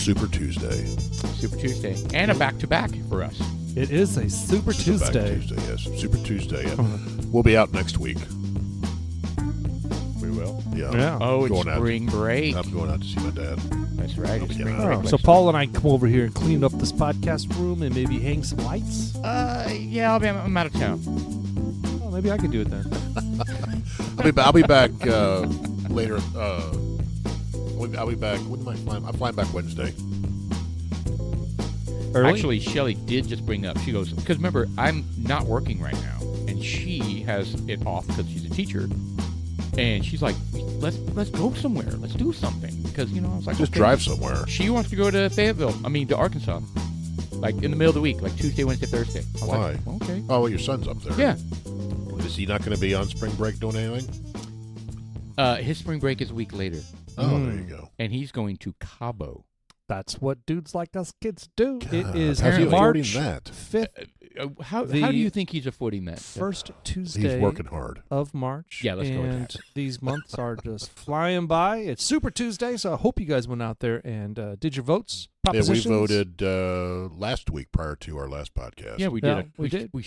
Super Tuesday. Super Tuesday. And a back-to-back for us. It is a Super Tuesday. Yes, Super Tuesday. We'll be out next week. We will. Yeah. Oh, it's spring break. I'm going out to see my dad. That's right. It's spring Oh, break. so Paul and I come over here and clean up this podcast room and maybe hang some lights? Yeah, I'm out of town. Oh, maybe I can do it then. I'll be back later. I'll be back. When am I flying? I'm flying back Wednesday. Early? Actually, Shelly did just bring up. She goes, because remember, I'm not working right now, and she has it off because she's a teacher. And she's like, let's go somewhere. Let's do something. Because, I was like, Just drive somewhere. She wants to go to to Arkansas. Like, in the middle of the week, like Tuesday, Wednesday, Thursday. I was Why? Like, okay. Oh, well, your son's up there. Yeah. Is he not going to be on spring break doing anything? His spring break is a week later. Oh, there you go. And he's going to Cabo. That's what dudes like us kids do. God, it is how's he affording March that? 5th. How do you think he's affording that? First Tuesday He's working hard. of March. Yeah, let's go with And that. these months are just flying by. It's Super Tuesday, so I hope you guys went out there and did your votes. Yeah, we Propositions. voted last week prior to our last podcast. Yeah, we Yeah, did. we did. We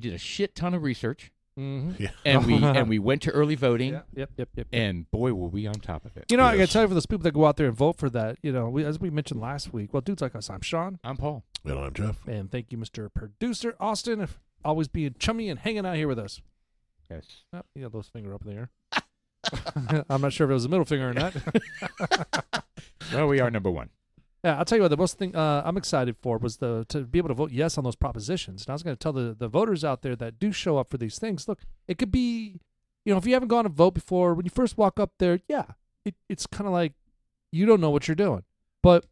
did a shit ton of research, Mm-hmm. Yeah. and we went to early voting. Yep. And boy, were we on top of it. I gotta Yes. tell you, for those people that go out there and vote for that, as we mentioned last week, well, dudes like us, I'm Sean, I'm Paul. And I'm Jeff. and thank you, Mr. Producer Austin, for always being chummy and hanging out here with us. Yes. Oh, you got those finger up in the air. I'm not sure if it was a middle finger or not. Well, we are number one. Yeah, I'll tell you what, the most thing I'm excited for was to be able to vote yes on those propositions. And I was going to tell the voters out there that do show up for these things, look, it could be, if you haven't gone to vote before, when you first walk up there, it's kind of like you don't know what you're doing. But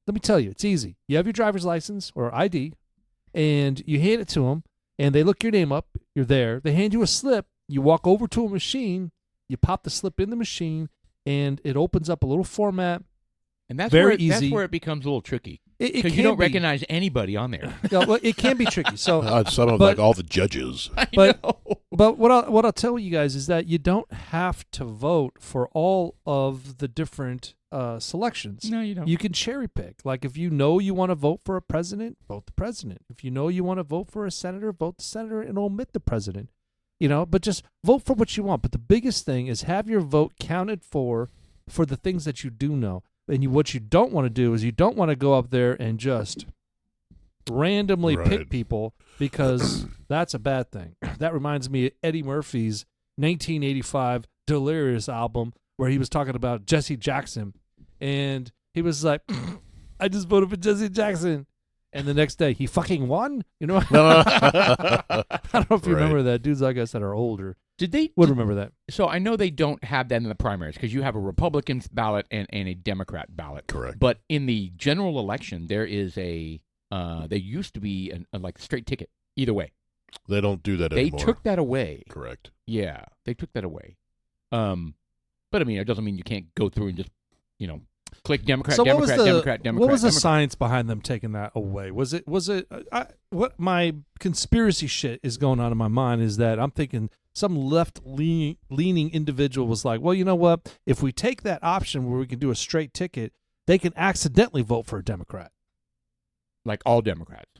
let me tell you, it's easy. You have your driver's license or ID, and you hand it to them, and they look your name up. You're there. They hand you a slip. You walk over to a machine. You pop the slip in the machine, and it opens up a little format. And that's Very where easy. That's where it becomes a little tricky. It Because can you don't be. recognize anybody on there. Well, it can be tricky. So, Some of but- like all the judges. But- I know. but what I'll tell you guys is that you don't have to vote for all of the different selections. No, you don't. You can cherry pick. Like if you know you want to vote for a president, vote the president. If you know you want to vote for a senator, vote the senator and omit the president. But just vote for what you want. But the biggest thing is have your vote counted for the things that you do know. And what you don't want to do is you don't want to go up there and just randomly pick Right. people, because that's a bad thing. That reminds me of Eddie Murphy's 1985 Delirious album, where he was talking about Jesse Jackson. And he was like, I just voted for Jesse Jackson. And the next day, he fucking won? I don't know if you Right. remember that. Dudes like us that are older Did they? would remember that. So I know they don't have that in the primaries because you have a Republican ballot and a Democrat ballot. Correct. But in the general election, there is there used to be a like straight ticket either way. They don't do that They anymore. took that away. Correct. Yeah, they took that away. But I mean, it doesn't mean you can't go through and just click Democrat, So Democrat, Democrat, Democrat. what was the Democrat. science behind them taking that away? Was it what my conspiracy shit is going on in my mind is that I'm thinking some left-leaning individual was like, well, you know what? If we take that option where we can do a straight ticket, they can accidentally vote for a Democrat. Like all Democrats.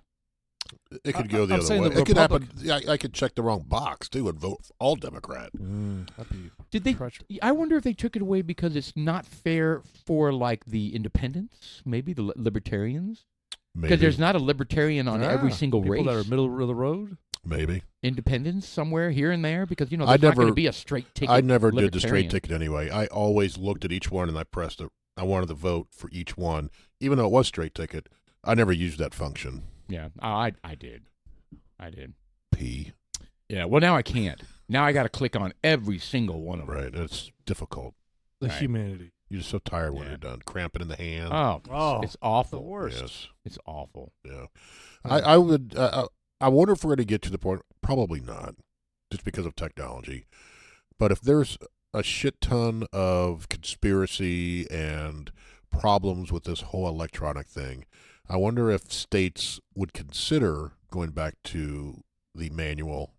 It could go the I'm other saying way. the It could happen. Republic- I could check the wrong box too and vote for all Democrat. Did they? I wonder if they took it away because it's not fair for like the independents, maybe the libertarians, Maybe. because there's not a libertarian on every single people race. that are middle of the road. Maybe. Independents somewhere here and there, because there's I not going never- to be a straight ticket. I never did the straight libertarian. ticket anyway. I always looked at each one and I pressed it. I wanted to vote for each one, even though it was straight ticket. I never used that function. Yeah, I did. P. Yeah, well now I can't. Now I got to click on every single one of them. Right. It's difficult. The Right. humanity. You're just so tired when Yeah. you're done. Cramping in the hand. Oh, it's awful. the worst. Yes. It's awful. Yeah. I would. I wonder if we're going to get to the point. Probably not, just because of technology. But if there's a shit ton of conspiracy and problems with this whole electronic thing, I wonder if states would consider going back to the manual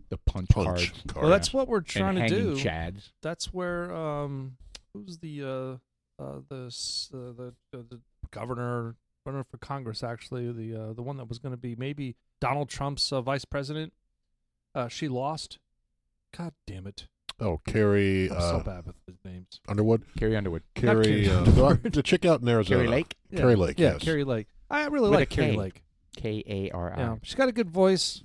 The punch punch cards. card. Well, that's what we're trying and to hanging do. chads. That's where who's the governor, running for Congress, actually, the one that was going to be maybe Donald Trump's vice president. She lost. God damn it. Oh, Carrie. I'm so bad with the names. Underwood. Carrie Underwood. Carrie. Carrie Underwood. The chick out in Arizona. Carrie Lake. Carrie Lake. Yeah, Yes. Carrie Lake. I really With a like Carrie K. Lake. K-A-R-I. Yeah, she's got a good voice.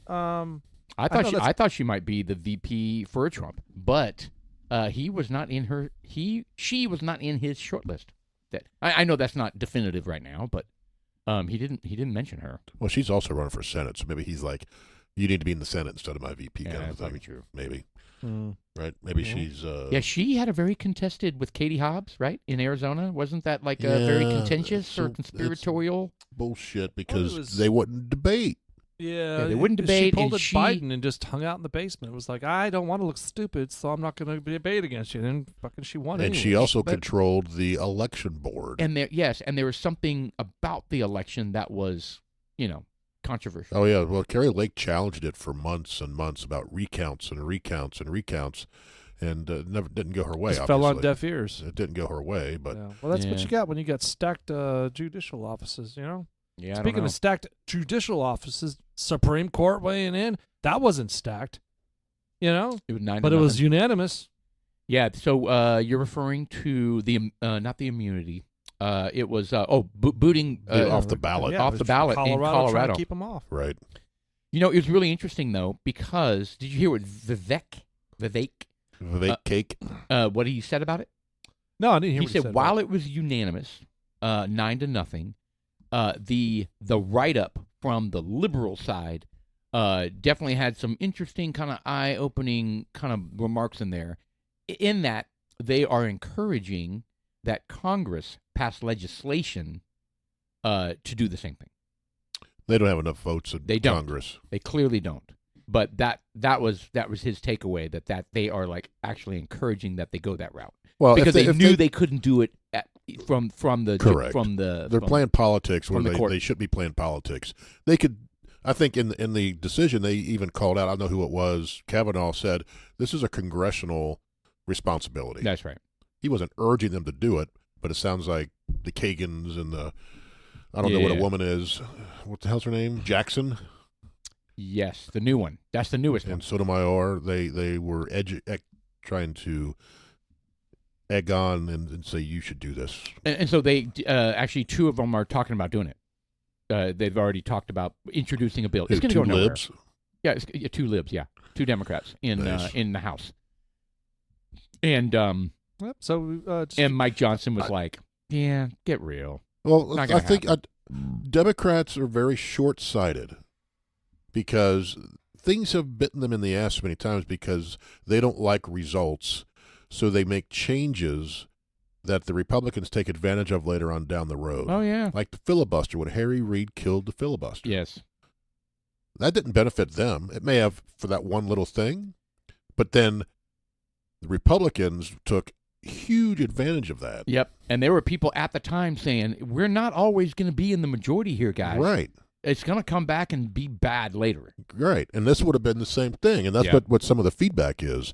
I thought she might be the VP for Trump, but he was not in her. She was not in his short list. That I know that's not definitive right now, but he didn't mention her. Well, she's also running for Senate, so maybe he's like, you need to be in the Senate instead of my VP Yeah, kind of that's thing. probably true. Maybe. Mm. Right? Maybe Yeah. she's. Yeah, she had a very contested with Katie Hobbs, right, in Arizona. Wasn't that like a very Yeah, contentious so or it's conspiratorial? bullshit because was- they wouldn't debate. Yeah, they wouldn't She debate, pulled and at Biden and just hung out in the basement. It was like, I don't want to look stupid, so I'm not going to debate against you. And then fucking she won. And she anyways. also But- controlled the election board. And there was something about the election that was, controversial. Oh, yeah. Well, Carrie Lake challenged it for months and months about recounts and recounts and recounts, and never didn't go her way, Just fell on obviously. deaf ears. It didn't go her way, but Yeah. Well, that's what Yeah. you got when you got stacked judicial offices, Yeah, I don't Speaking know. of stacked judicial offices, Supreme Court weighing in, that wasn't stacked, It was 9 but to it was nothing. unanimous. Yeah, so you're referring to the not the immunity. It was booting off the ballot. Yeah, Off it the was ballot in Colorado. Trying Colorado. to keep them off. right. It was really interesting though because did you hear what Vivek Cake. what he said about it? No, I didn't hear He what said said while it was unanimous, 9 to nothing, the write up from the liberal side definitely had some interesting kind of eye opening kind of remarks in there. In that they are encouraging that Congress pass legislation to do the same thing. They don't have enough votes in They don't. Congress. They clearly don't. But that was his takeaway that they are like actually encouraging that they go that route Well, because if they knew they they couldn't do it from the Correct. from the they're from- playing politics where from the court. they should be playing politics. They could, I think, in the decision they even called out. I don't know who it was. Kavanaugh said this is a congressional responsibility. That's right. He wasn't urging them to do it, but it sounds like the Kagans and the I don't know what a Yeah. woman is. What the hell's her name? Jackson Yes, the new one. That's the newest one. and Sotomayor. They were trying to egg on and say you should do this. And so they actually two of them are talking about doing it. They've already talked about introducing a bill. It's going to Two go nowhere. libs. Yeah, two libs. Yeah, two Democrats in Nice. in the House. And Yep. So just and Mike Johnson was like, "Yeah, get real." Well, Not I gonna think Democrats are very short-sighted because things have bitten them in the ass many times because they don't like results, so they make changes that the Republicans take advantage of later on down the road. Oh yeah. Like the filibuster, when Harry Reid killed the filibuster. Yes. That didn't benefit them. It may have for that one little thing, but then the Republicans took huge advantage of that. Yep. And there were people at the time saying, "We're not always going to be in the majority here, guys. Right. It's going to come back and be bad later." Right. And this would have been the same thing. And that's Yeah. what some of the feedback is,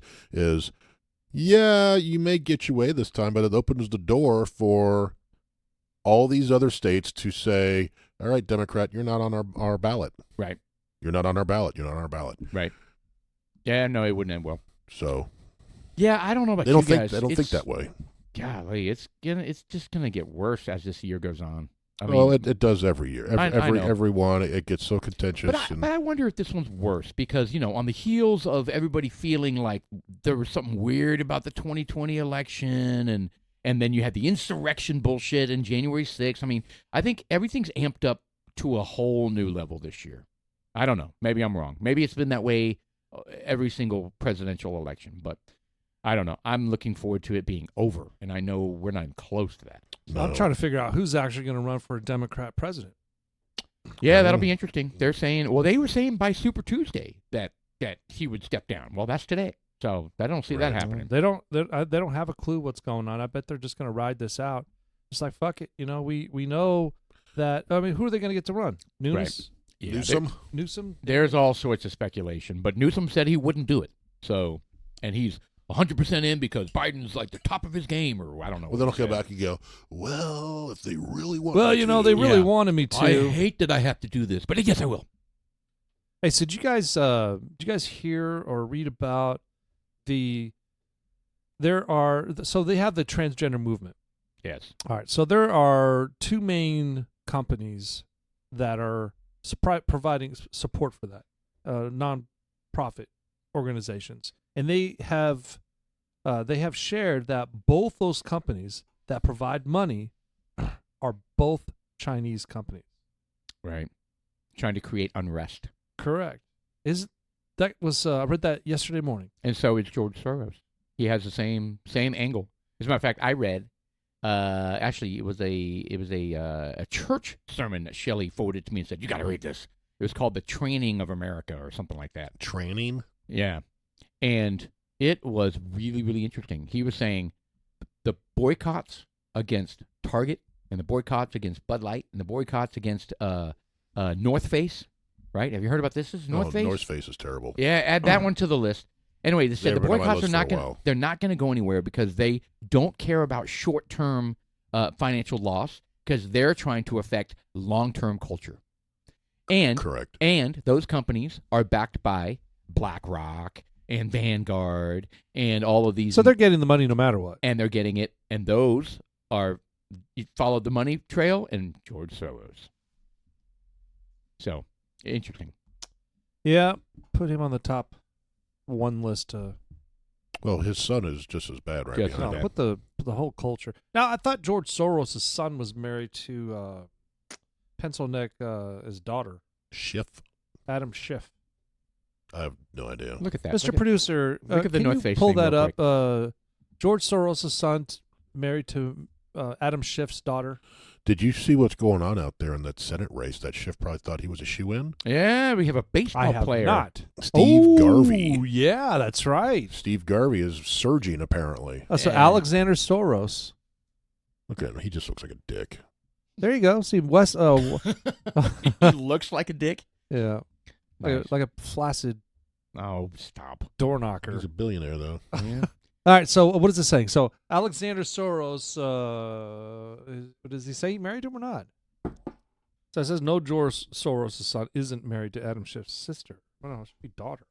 yeah, you may get your way this time, but it opens the door for all these other states to say, all right, Democrat, you're not on our ballot. Right. You're not on our ballot. You're not on our ballot. Right. Yeah. No, it wouldn't end well. So Yeah, I don't know about they don't you think guys. they don't think It's- that way. Golly, it's just gonna get worse as this year goes on. I mean, Well, it does every year. I know. Every one, it gets so contentious. but I wonder if this one's worse because on the heels of everybody feeling like there was something weird about the 2020 election, and then you had the insurrection bullshit in January 6th. I mean, I think everything's amped up to a whole new level this year. I don't know. Maybe I'm wrong. Maybe it's been that way every single presidential election, but I don't know. I'm looking forward to it being over, and I know we're not even close to that. No. I'm trying to figure out who's actually going to run for a Democrat president. Yeah, that'll be interesting. They were saying by Super Tuesday that he would step down. Well, that's today, so I don't see that Right. happening. They don't have a clue what's going on. I bet they're just going to ride this out. It's like fuck it. We know that. I mean, who are they going to get to run? Nunes, Yeah, Newsom. There's all sorts of speculation, but Newsom said he wouldn't do it. So, and he's 100% in because Biden's like the top of his game, or I don't know. Well, then I'll come back and go, well, if they really want Well, me you know, to. they really Yeah. wanted me to. I hate that I have to do this, but yes, I will. Hey, so did you guys hear or read about so they have the transgender movement. Yes. All right. So there are two main companies that are providing support for that, non-profit organizations, and they have shared that both those companies that provide money are both Chinese companies. Right. Trying to create unrest. Correct. I read that yesterday morning. And so is George Soros. He has the same angle. As a matter of fact, I read. Actually, it was a church sermon that Shelley forwarded to me and said, "You got to read this." It was called "The Training of America" or something like that. Training? Yeah, and it was really, really interesting. He was saying the boycotts against Target and the boycotts against Bud Light and the boycotts against North Face. Right? Have you heard about this? This is North Face. North Face is terrible. Yeah, add that one to the list. Anyway, they said the were on my boycotts list are not for a going. while. They're not going to go anywhere because they don't care about short-term financial loss because they're trying to affect long-term culture. And Correct. And those companies are backed by BlackRock and Vanguard and all of these. So they're getting the money no matter what. And they're getting it. And those are followed the money trail and George Soros. So interesting. Yeah, put him on the top one list. Well, his son is just as bad right Just behind as him. bad. Put the whole culture. Now, I thought George Soros' son was married to pencil neck his daughter, Schiff? Adam Schiff. I have no idea. Look at that. Mr. Look Producer, look at the can North you Face pull thing that real up? George Soros' son married to Adam Schiff's daughter. Did you see what's going on out there in that Senate race? That Schiff probably thought he was a shoe-in? Yeah, we have a baseball I have player. not. Steve Garvey. Oh, yeah, that's right. Steve Garvey is surging, apparently. So Yeah. Alexander Soros. Look at him. He just looks like a dick. There you go. See, Wes. He looks like a dick. Yeah, Nice. like a flaccid Oh, stop. door knocker. He's a billionaire, though. Yeah. All right, so what is it saying? So Alexander Soros, does he say he married him or not? So it says no. George Soros' son isn't married to Adam Schiff's sister. Well, no, it should be daughter.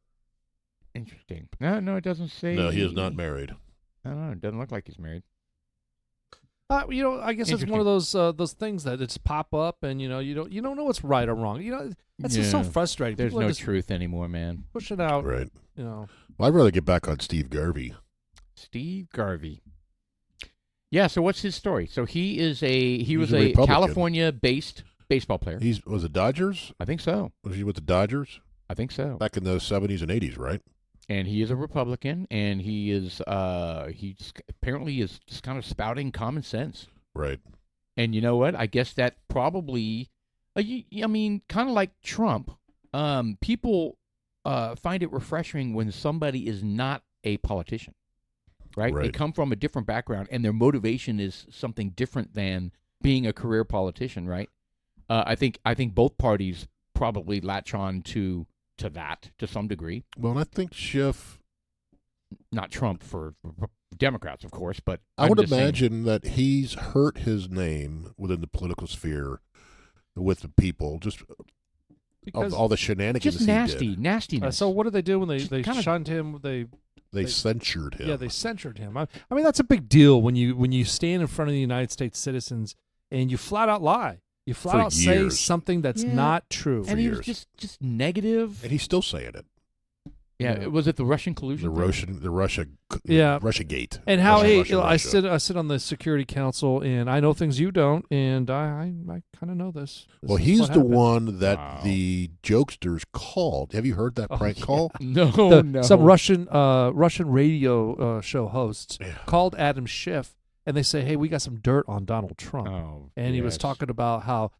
Interesting. No, it doesn't say. No, he is not married. I don't know. It doesn't look like he's married. I guess it's one of those things that it's pop up, and you don't know what's right or wrong. That's just so Yeah. frustrating. There's People are no just truth anymore, man. pushing out. Right. You Well, I'd rather get back on Steve Garvey. Steve Garvey. Yeah. So what's his story? So he was a a Republican. California-based baseball player. Was it Dodgers? I think so. Was he with the Dodgers? I think so. Back in the 70s and 80s, right? And he is a Republican, and he is apparently is just kind of spouting common sense. Right. And you know what? I guess that probably, I mean, kind of like Trump. People find it refreshing when somebody is not a politician, right? They Right. come from a different background, and their motivation is something different than being a career politician, right? I think both parties probably latch on to that to some degree. Well, and I think Schiff, Not Trump for Democrats, of course, but I I'm would just saying- imagine that he's hurt his name within the political sphere with the people, just because of all the shenanigans just he did. nastiness. so what did they do when they kinda- shunned him? They censured him. Yeah, they censored him. I mean, that's a big deal when you stand in front of the United States citizens and you flat out lie. You flat For out say years. something that's Yeah. not true. and he years. was just negative. And he's still saying it. Yeah, was it the Russian collusion? thing? Yeah. Russia Gate. And how Russia, I Russia. sit on the Security Council, and I know things you don't, and I kind of know this. Well, is he's what the happened. one that Wow. the jokesters called. Have you heard that Oh, prank yeah. call? No. Some Russian radio show hosts Yeah. called Adam Schiff, and they say, "Hey, we got some dirt on Donald Trump," Oh, and he was yes. talking about how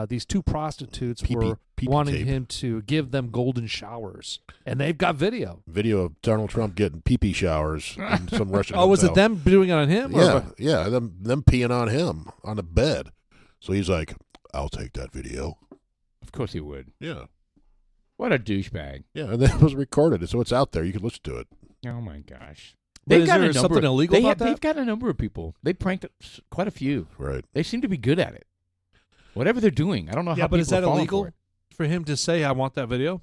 these two prostitutes were pee-pee wanting tape. him to give them golden showers, and they've got video. Video of Donald Trump getting pee-pee showers in some Russian Oh, was it hotel. them doing it on him? or Yeah, what? yeah, them peeing on him on the bed. So he's like, "I'll take that video." Of course he would. Yeah, What a douchebag. yeah, and then it was recorded, so it's out there. You can listen to it. Oh my gosh. But They've is got there a number. something illegal about that? They've got a number of people. They pranked quite a few. Right. They seem to be good at it. Whatever they're doing, I don't know how. Yeah, but is people that are falling illegal for it. for him to say, "I want that video"?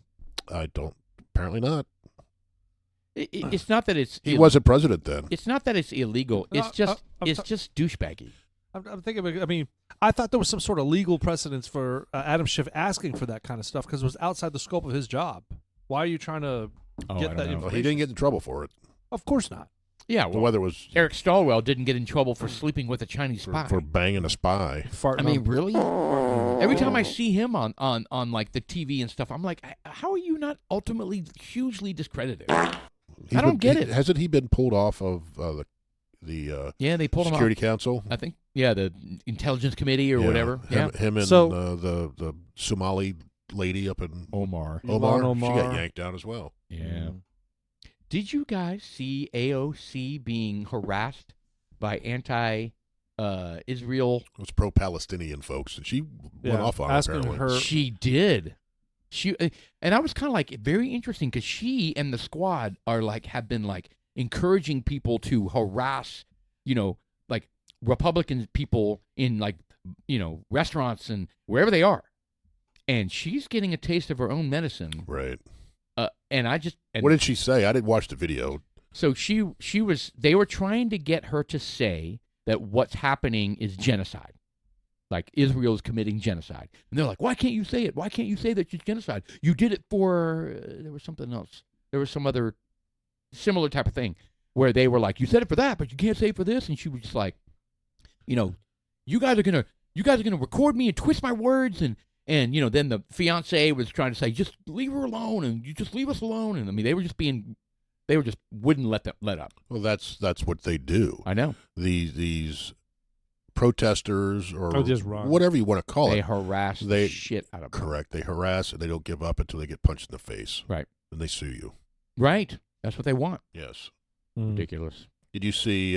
I don't. Apparently not. It's not that it's. He wasn't president then. It's not that it's illegal. It's just. I'm It's just douchebaggy. I'm thinking. I mean, I thought there was some sort of legal precedence for Adam Schiff asking for that kind of stuff because it was outside the scope of his job. Why are you trying to Oh, I get don't that know. information? Well, he didn't get in trouble for it. Of course not. Yeah, The well, weather was Eric Stallwell didn't get in trouble for sleeping with a Chinese spy. for banging a spy. Farting I mean, on- really? Every time I see him on like the TV and stuff, I'm like, how are you not ultimately hugely discredited? I don't get it. Hasn't he been pulled off of the Yeah, they pulled Security him Council? out. I think, yeah, the Intelligence Committee or whatever. Him and So- the Somali lady up in Omar. Omar. Ilhan She got Omar. yanked out as well. Yeah. Did you guys see AOC being harassed by anti-Israel? It was pro-Palestinian folks, and she went Yeah, off on it, asking apparently. her- She did. And I was kind of like very interesting because she and the squad are like have been like encouraging people to harass, like Republican people in like restaurants and wherever they are, and she's getting a taste of her own medicine. Right. And I just What did she say? I didn't watch the video. So they were trying to get her to say that what's happening is genocide. Like Israel is committing genocide. And they're like, why can't you say it? Why can't you say that it's genocide? You did it for, there was something else. There was some other similar type of thing where they were like, you said it for that, but you can't say it for this. And she was just like, you guys are going to record me and twist my words. And then the fiance was trying to say, just leave her alone and you just leave us alone. And I mean, they just wouldn't let up. Well, that's what they do. I know. These protesters or just wrong. whatever you want to call They it. harass the shit out of them. Correct. They harass and they don't give up until they get punched in the face. Right. And they sue you. Right. That's what they want. Yes. Mm. Ridiculous. Did you see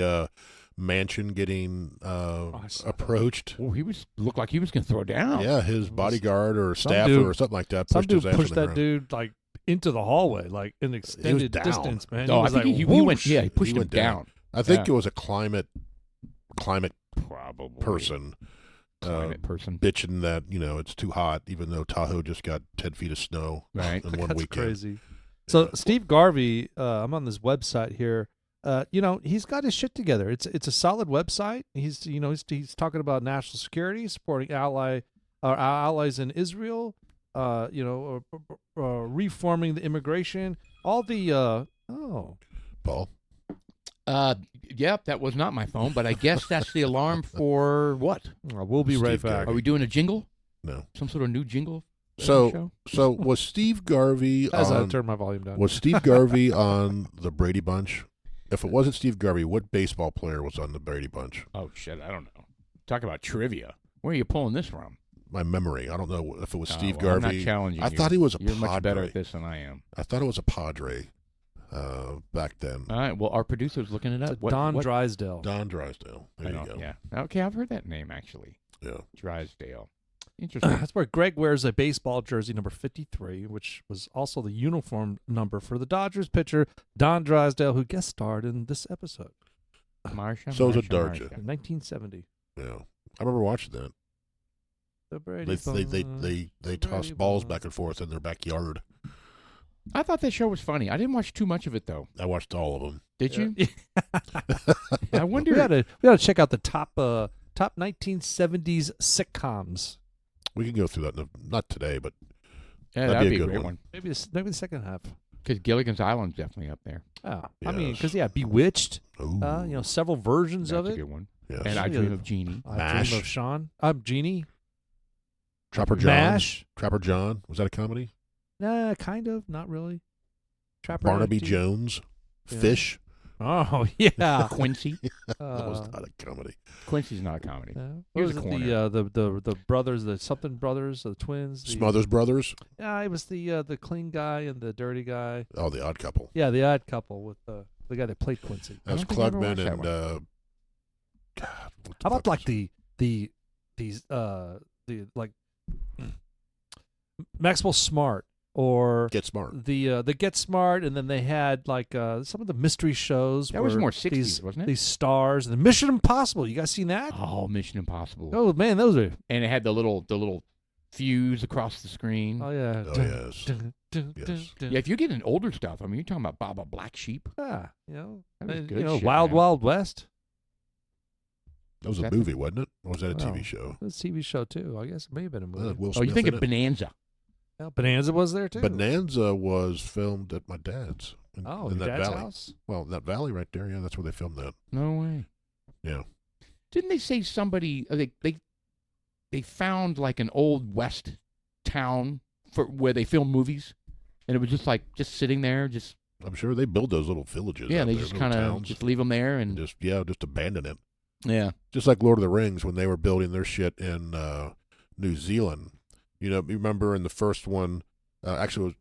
Manchin getting I saw that. approached? Oh, looked like he was going to throw down. Yeah, his bodyguard or Some staffer dude- or something like that Some pushed dude his ass pushed in the that ground. dude like into the hallway, like an extended down. distance, man. Oh, I was think like, he went. whoosh. Yeah, he pushed He him went down. down. I think Yeah. it was a climate Probably person climate person. bitching that it's too hot, even though Tahoe just got 10 feet of snow Right. in one That's weekend. crazy. So Steve Garvey, I'm on this website here. He's got his shit together. It's a solid website. He's he's talking about national security, supporting our allies in Israel. Reforming the immigration. All the Paul, Yep, that was not my phone, but I guess that's the alarm for what? we'll be right Steve back. Are we doing a jingle? no. Some sort of new jingle? for the So show? so was Steve Garvey As I on turn my volume down. was Steve Garvey on the Brady Bunch? If it wasn't Steve Garvey, what baseball player was on the Brady Bunch? Oh shit, I don't know. Talk about trivia. Where are you pulling this from? My memory. I don't know if it was Steve well, I'm Garvey. not challenging I you. thought he was a You're Padre. much better at this than I am. I thought it was a Padre back then. All right. Well, our producer's looking it It's up. Don Drysdale. Don Drysdale. I There you don't- go. Yeah. Okay, I've heard that name actually. Yeah. Drysdale. Interesting. That's where Greg wears a baseball jersey number 53, which was also the uniform number for the Dodgers pitcher Don Drysdale, who guest starred in this episode Marsha. So is it Marsha, Darja. Marsha. in 1970. Yeah. I remember watching that. The Brady They Bunch. toss Brady balls Bunch. back and forth in their backyard. I thought that show was funny. I didn't watch too much of it though. I watched all of them. Did you? Yeah. I wonder. we gotta check out the top 1970s sitcoms. We can go through that. Not today, but Yeah, that'd that'd be be a a good great one. one. Maybe the second half. Because Gilligan's Island's definitely up there. Oh, I mean, Yes. because Bewitched. Ooh. Several versions That's of a it. good one. Yes. And I Yeah. Dream of Jeannie. I MASH. Dream of Sean. I'm Genie. Trapper John. MASH. Trapper John. Was that a comedy? Nah, kind of. Not really. Trapper Barnaby 19. Jones. Yeah. Fish. Oh yeah. Quincy. That was not a comedy. Quincy's not a comedy. What Here's was a it? corner. The brothers, the something brothers, the twins. Smothers Brothers. Yeah, it was the clean guy and the dirty guy. Oh, The Odd Couple. Yeah, the odd couple with the guy that played Quincy. That was don't think I ever Klugman watched that and one. God. What How about fuck like was- the Maxwell Smart or Get Smart. the Get Smart, and then they had like some of the mystery shows. That was where more 60s, these, wasn't it? These stars and the Mission Impossible. You guys seen that? Oh, Mission Impossible. Oh man, those are. And it had the little fuse across the screen. Oh yeah. Oh, yes. Yes. Yeah, if you get an older stuff, I mean, you're talking about Baba Black Sheep. Yeah, you know, That was and, good you know, shit, Wild man. Wild West. That was a That- movie, wasn't it? Or was that a TV Oh. show? It was a TV show too. I guess it may have been a movie. Will Oh, you Smith think in of it? Bonanza? Yeah, Bonanza was there too. Bonanza was filmed at my dad's. Oh, in your that dad's valley. house. Well, that valley right there. Yeah, that's where they filmed that. No way. Yeah. Didn't they say somebody they found like an old west town for where they film movies, and it was just sitting there, just I'm sure they build those little villages. yeah, out they there, just little kind of towns, just leave them there and just abandon it. yeah. Just like Lord of the Rings when they were building their shit in New Zealand. You know, you remember in the first one, actually, it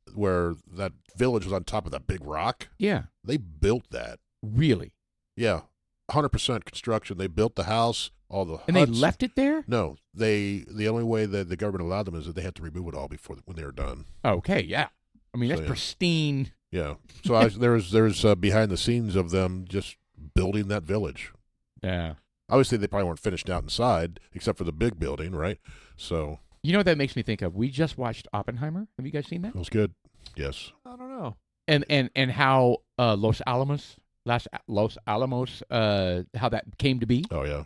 was where that village was on top of that big rock. Yeah, They built that. really. Yeah, 100% construction. They built the house, all the And huts. they left it there? No, the only way that the government allowed them is that they had to remove it all when they were done. Okay, yeah. I mean, that's So, yeah. pristine. Yeah. So there's behind the scenes of them just building that village. Yeah. Obviously, they probably weren't finished out inside, except for the big building, right? So You know what that makes me think of? We just watched Oppenheimer. Have you guys seen that? it was good. Yes. I don't know. And how Los Alamos, how that came to be. Oh yeah.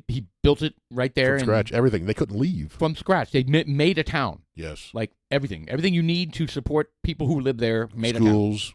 He built it right there From scratch, everything. They couldn't leave. From scratch. They made a town. Yes. Like everything you need to support people who live there. Made a town. Schools,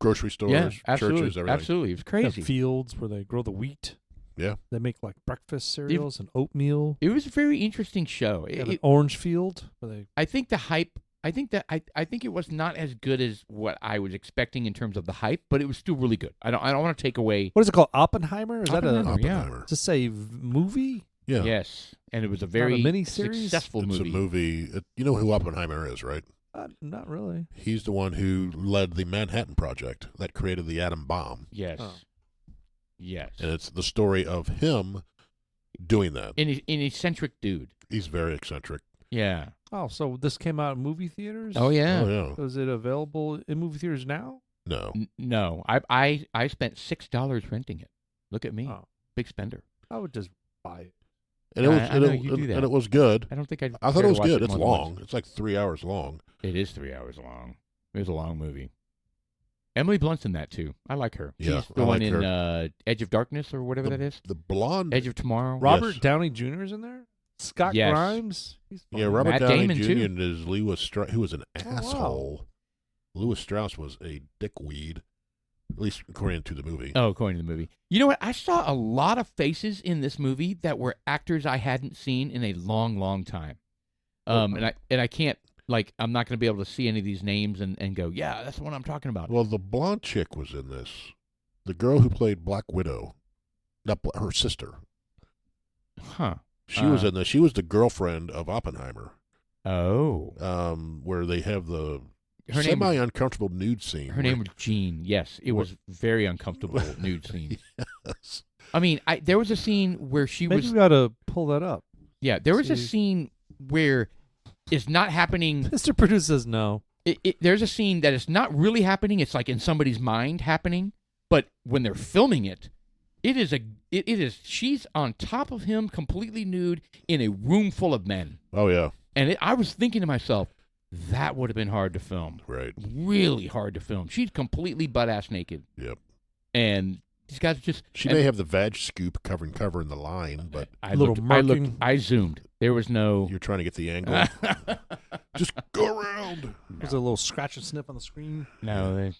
grocery stores, Yeah, absolutely, churches, everything. absolutely. It was They have crazy. fields where they grow the wheat. Yeah. They make like breakfast cereals and oatmeal. It was a very interesting show. They have an orange field where they. I think the hype. I think it was not as good as what I was expecting in terms of the hype, but it was still really good. I don't want to take away. What is it called? Oppenheimer? Is that Oppenheimer. a? Yeah. Oppenheimer. Does it say movie? Yeah. Yes, and it was a very miniseries? successful It's movie. a movie. You know who Oppenheimer is, right? Not really. He's the one who led the Manhattan Project that created the atom bomb. Yes, Oh. yes. And it's the story of him doing that. An eccentric dude. He's very eccentric. Yeah. Oh, so this came out in movie theaters? Oh yeah. Oh, yeah. Is it available in movie theaters now? No. No, I spent $6 renting it. Look at me, Oh. big spender. I would just buy it. And it was, I know you do that. and it was good. I don't think I thought it was good. It's long. It's like 3 hours long. It is 3 hours long. It was a long movie. Emily Blunt's in that too. I like her. Yeah, She's the I one like in Edge of Darkness or whatever that is. The blonde. Edge of Tomorrow. Robert Downey Jr. is in there. Scott Yes. Grimes. He's fun. Yeah, Robert Matt Downey Damon, Jr. too. is Lewis Strauss, who was an wow. asshole. Lewis Strauss was a dickweed, at least according to the movie. Oh, according to the movie. You know what? I saw a lot of faces in this movie that were actors I hadn't seen in a long, long time. And I can't, like, I'm not going to be able to see any of these names and go, yeah, that's the one I'm talking about. Well, the blonde chick was in this. The girl who played Black Widow, not her sister. Huh. She was in this. She was the girlfriend of Oppenheimer. Oh. Where they have the Her name- semi-uncomfortable nude scene. Her name was Jean. Yes, it was very uncomfortable nude scene. Yes. I mean, there was a scene where she Maybe was. we got to pull that up. Yeah, there was a See. scene where it's not happening. Mr. Producer says no. There's a scene that is not really happening. It's like in somebody's mind happening. But when they're filming it, it is. She's on top of him, completely nude, in a room full of men. Oh yeah. And I was thinking to myself, that would have been hard to film. Right. Really hard to film. She's completely butt-ass naked. Yep. And these guys just... She may have the vag scoop covering the line, but I zoomed. There was no... you're trying to get the angle. Just go around. There's a little scratch and sniff on the screen. No.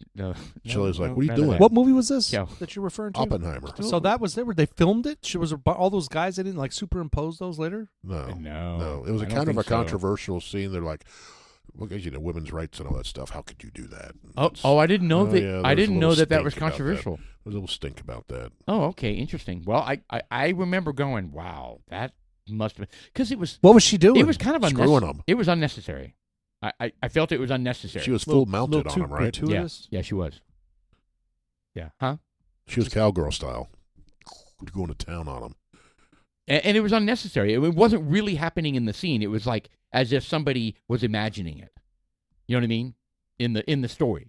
Shelley's like, no, what are you none of doing? that. What movie was this Yeah. that you're referring to? Oppenheimer. So that was there. They filmed it. She was all those guys. They didn't like superimpose those later. No. No. It was I a don't kind of think a so. controversial scene. They're like, well, women's rights and all that stuff. How could you do that? And Oh, I didn't know Oh, that. yeah, I there's a didn't know little that was stink about that. controversial. There's a little stink about that. Oh, okay, interesting. Well, I remember going, wow, that must have been because it was. What was she doing? It was kind of Screwing unnecessary. them. It was unnecessary. I felt it was unnecessary. She was full mounted on him, right? Gratuitous. Yeah, she was. Yeah. Huh? She was cowgirl style. Going to town on him. And it was unnecessary. It wasn't really happening in the scene. It was like as if somebody was imagining it. You know what I mean? In the story,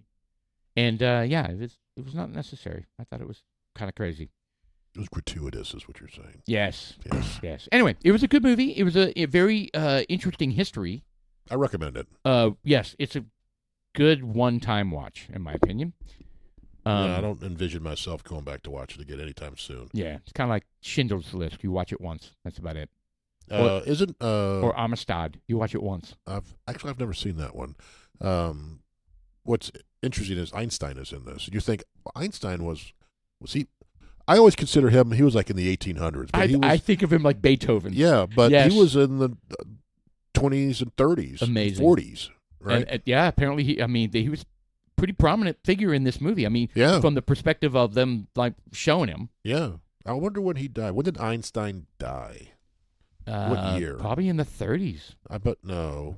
and yeah, it was not necessary. I thought it was kind of crazy. It was gratuitous, is what you're saying. Yes. Yes. Yes. Anyway, it was a good movie. It was a very interesting history. I recommend it. Yes, it's a good one-time watch, in my opinion. I don't envision myself going back to watch it again anytime soon. Yeah, it's kind of like Schindler's List. You watch it once. That's about it. Or Amistad. You watch it once. I've never seen that one. What's interesting is Einstein is in this. You think Einstein was he? I always consider him. He was like in the 1800s. But I think of him like Beethoven. Yeah, but Yes. he was in the 20s and 30s, Amazing. 40s, right? And, yeah, apparently he was a pretty prominent figure in this movie. I mean, Yeah. from the perspective of them like showing him. Yeah. I wonder when he died. When did Einstein die? What year? Probably in the 30s. I bet no.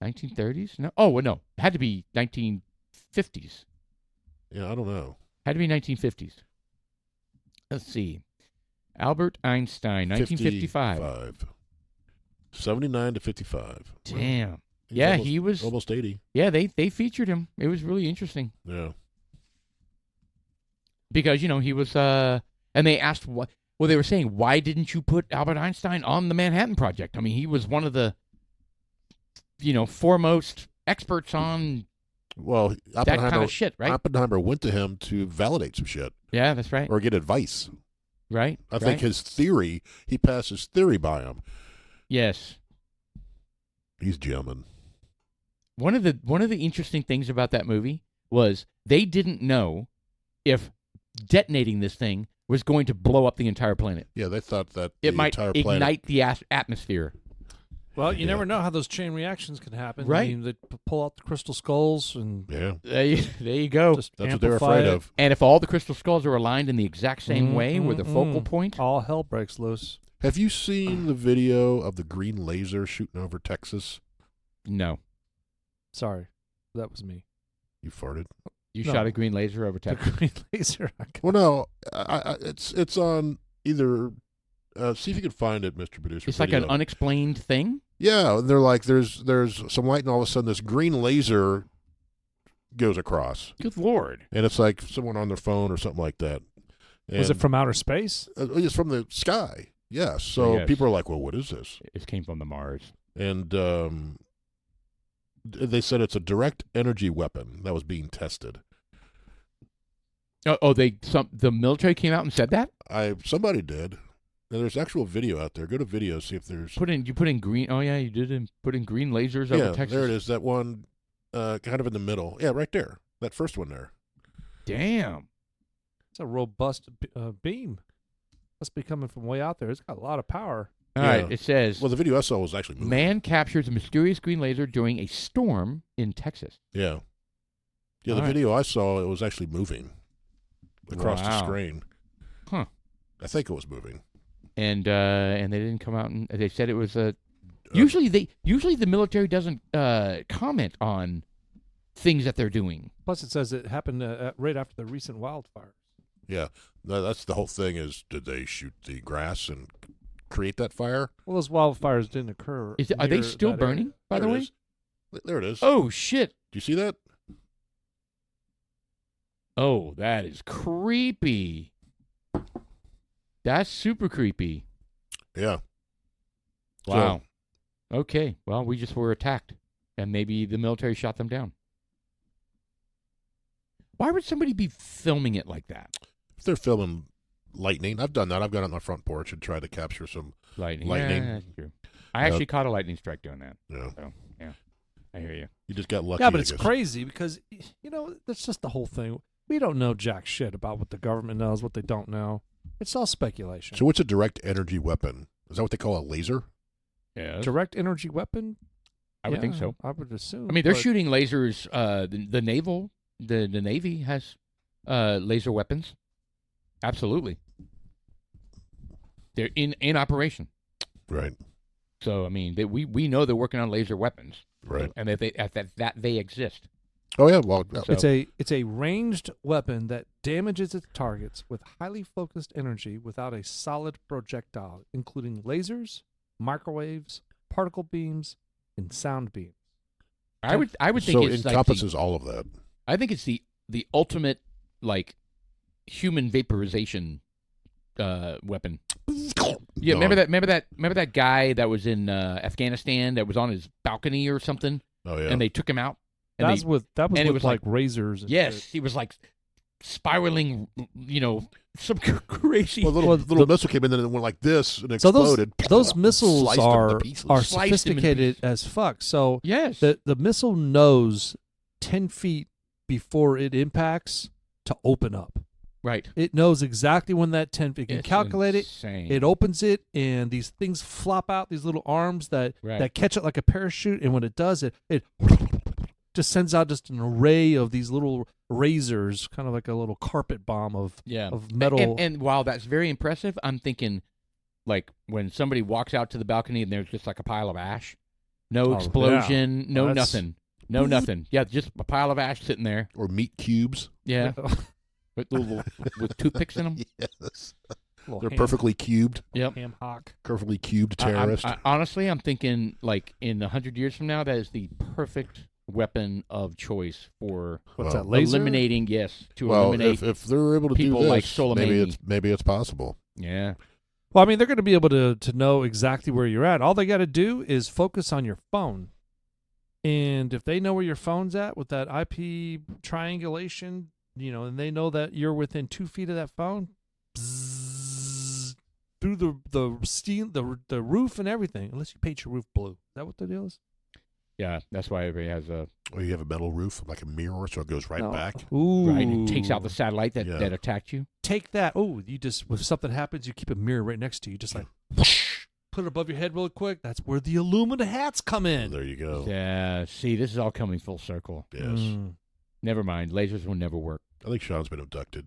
1930s? No. Oh, well, no. It had to be 1950s. Yeah, I don't know. Had to be 1950s. Let's see. Albert Einstein, 1955. 79 to 55. Damn. He's Yeah, almost, he was. almost 80. Yeah, they featured him. It was really interesting Yeah. because he was. And they asked what. Well, they were saying, why didn't you put Albert Einstein on the Manhattan Project? I mean, he was one of the, foremost experts on Well, that kind of shit, right? Oppenheimer went to him to validate some shit Yeah, that's right. or get advice. Right. I think his theory, he passed his theory by him. Yes. He's jamming. One of the interesting things about that movie was they didn't know if detonating this thing was going to blow up the entire planet. Yeah, they thought that It the might entire ignite planet. the atmosphere. Well, you Yeah. never know how those chain reactions can happen. Right. I mean, they pull out the crystal skulls and Yeah, There you go. just that's what they're amplify afraid it. of. And if all the crystal skulls are aligned in the exact same way, with the focal Mm-mm-mm. point, All hell breaks loose. Have you seen the video of the green laser shooting over Texas? no. Sorry, that was me. You farted. You No. shot a green laser over The Texas. green laser. Well, no, it's on either. See if you can find it, Mr. Producer. It's like an video. unexplained thing. Yeah, and they're like, there's some light, and all of a sudden, this green laser goes across, Good Lord. and it's like someone on their phone or something like that. Was it And, from outer space? It's from the sky. Yes. So Yes. people are like, well, what is this? It came from the Mars. And they said it's a direct energy weapon that was being tested. The military came out and said that? Somebody did. And there's actual video out there. Go to video, see if there's. You put in green. Oh yeah, you did put in green lasers over Yeah, Texas. there it is. That one, kind of in the middle. Yeah, right there. That first one there. Damn. It's a robust beam. Must be coming from way out there. It's got a lot of power. All Yeah. right. It says Well, the video I saw was actually moving. man captures a mysterious green laser during a storm in Texas. Yeah. Yeah, the All right. video I saw, it was actually moving across the Wow. screen. Huh. I think it was moving. And they didn't come out and they said it was a. Usually the military doesn't comment on things that they're doing. Plus, it says it happened right after the recent wildfire. Yeah, that's the whole thing. Is did they shoot the grass and create that fire? Well, those wildfires didn't occur. Are they near still that area. burning? By There the it way. is. There it is. Oh shit! Do you see that? Oh, that is creepy. That's super creepy. Yeah. Wow. Okay. Well, we just were attacked, and maybe the military shot them down. Why would somebody be filming it like that? If they're filming lightning, I've done that. I've gone on my front porch and tried to capture some. Lightning. Lightning. Yeah, that's true. I actually caught a lightning strike doing that. You So, yeah. I hear you. you just got lucky. Yeah, but I it's guess. crazy because, that's just the whole thing. We don't know jack shit about what the government knows, what they don't know. It's all speculation. So what's a direct energy weapon? Is that what they call a laser? Yeah. Direct energy weapon? I would think Yeah, so. I would assume. I mean, they're but- shooting lasers. The Navy has laser weapons. Absolutely. They're in operation. Right. So I mean, we know they're working on laser weapons, Right. and that they exist. Oh yeah. Well, So- It's a ranged weapon that damages its targets with highly focused energy without a solid projectile, including lasers, microwaves, particle beams, and sound beams. I would think So it's it encompasses all of that. I think it's the ultimate like human vaporization weapon. Yeah, No, remember that guy that was in Afghanistan that was on his balcony or something, Oh yeah. and they took him out. And That was and it with was like razors. And yes, shit. he was like spiraling, some crazy. Well, little missile came in and it went like this and So exploded. those missiles Sliced them to are pieces. Sliced them into sophisticated pieces. as fuck. So yes, the missile knows 10 feet before it impacts to open up. right. It knows exactly when that 10 feet. It can It's calculate insane. it opens it, and these things flop out, these little arms that Right. catch it like a parachute, and when it does it just sends out just an array of these little razors, kind of like a little carpet bomb of metal. And while that's very impressive, I'm thinking, like when somebody walks out to the balcony and there's just like a pile of ash, no Oh, explosion, yeah. no That's- nothing, no nothing. Yeah, just a pile of ash sitting there. Or meat cubes. Yeah, with toothpicks in them. Yes. Little They're ham- perfectly cubed. Yep. ham hock. Perfectly cubed terrorist. Honestly, I'm thinking like in 100 years from now, that is the perfect weapon of choice for What's Well, that, laser? eliminating. Yes, to well, eliminate. if they're able to do people this, like Soleimani. maybe it's possible. Yeah, Well, I mean, they're going to be able to know exactly where you're at. All they got to do is focus on your phone. And if they know where your phone's at with that IP triangulation, and they know that you're within 2 feet of that phone, bzzz, through the steel, the roof and everything, unless you paint your roof blue. Is that what the deal is? yeah. That's why everybody has a Or you have a metal roof like a mirror, so it goes right No. back. Ooh. right. It takes out the satellite that Yeah. attacked you. Take that. Oh, you just, if something happens, you keep a mirror right next to you. Just like, put it above your head real quick. That's where the Illumina hats come in. There you go. Yeah. See, this is all coming full circle. Yes. Mm. Never mind. Lasers will never work. I think Sean's been abducted.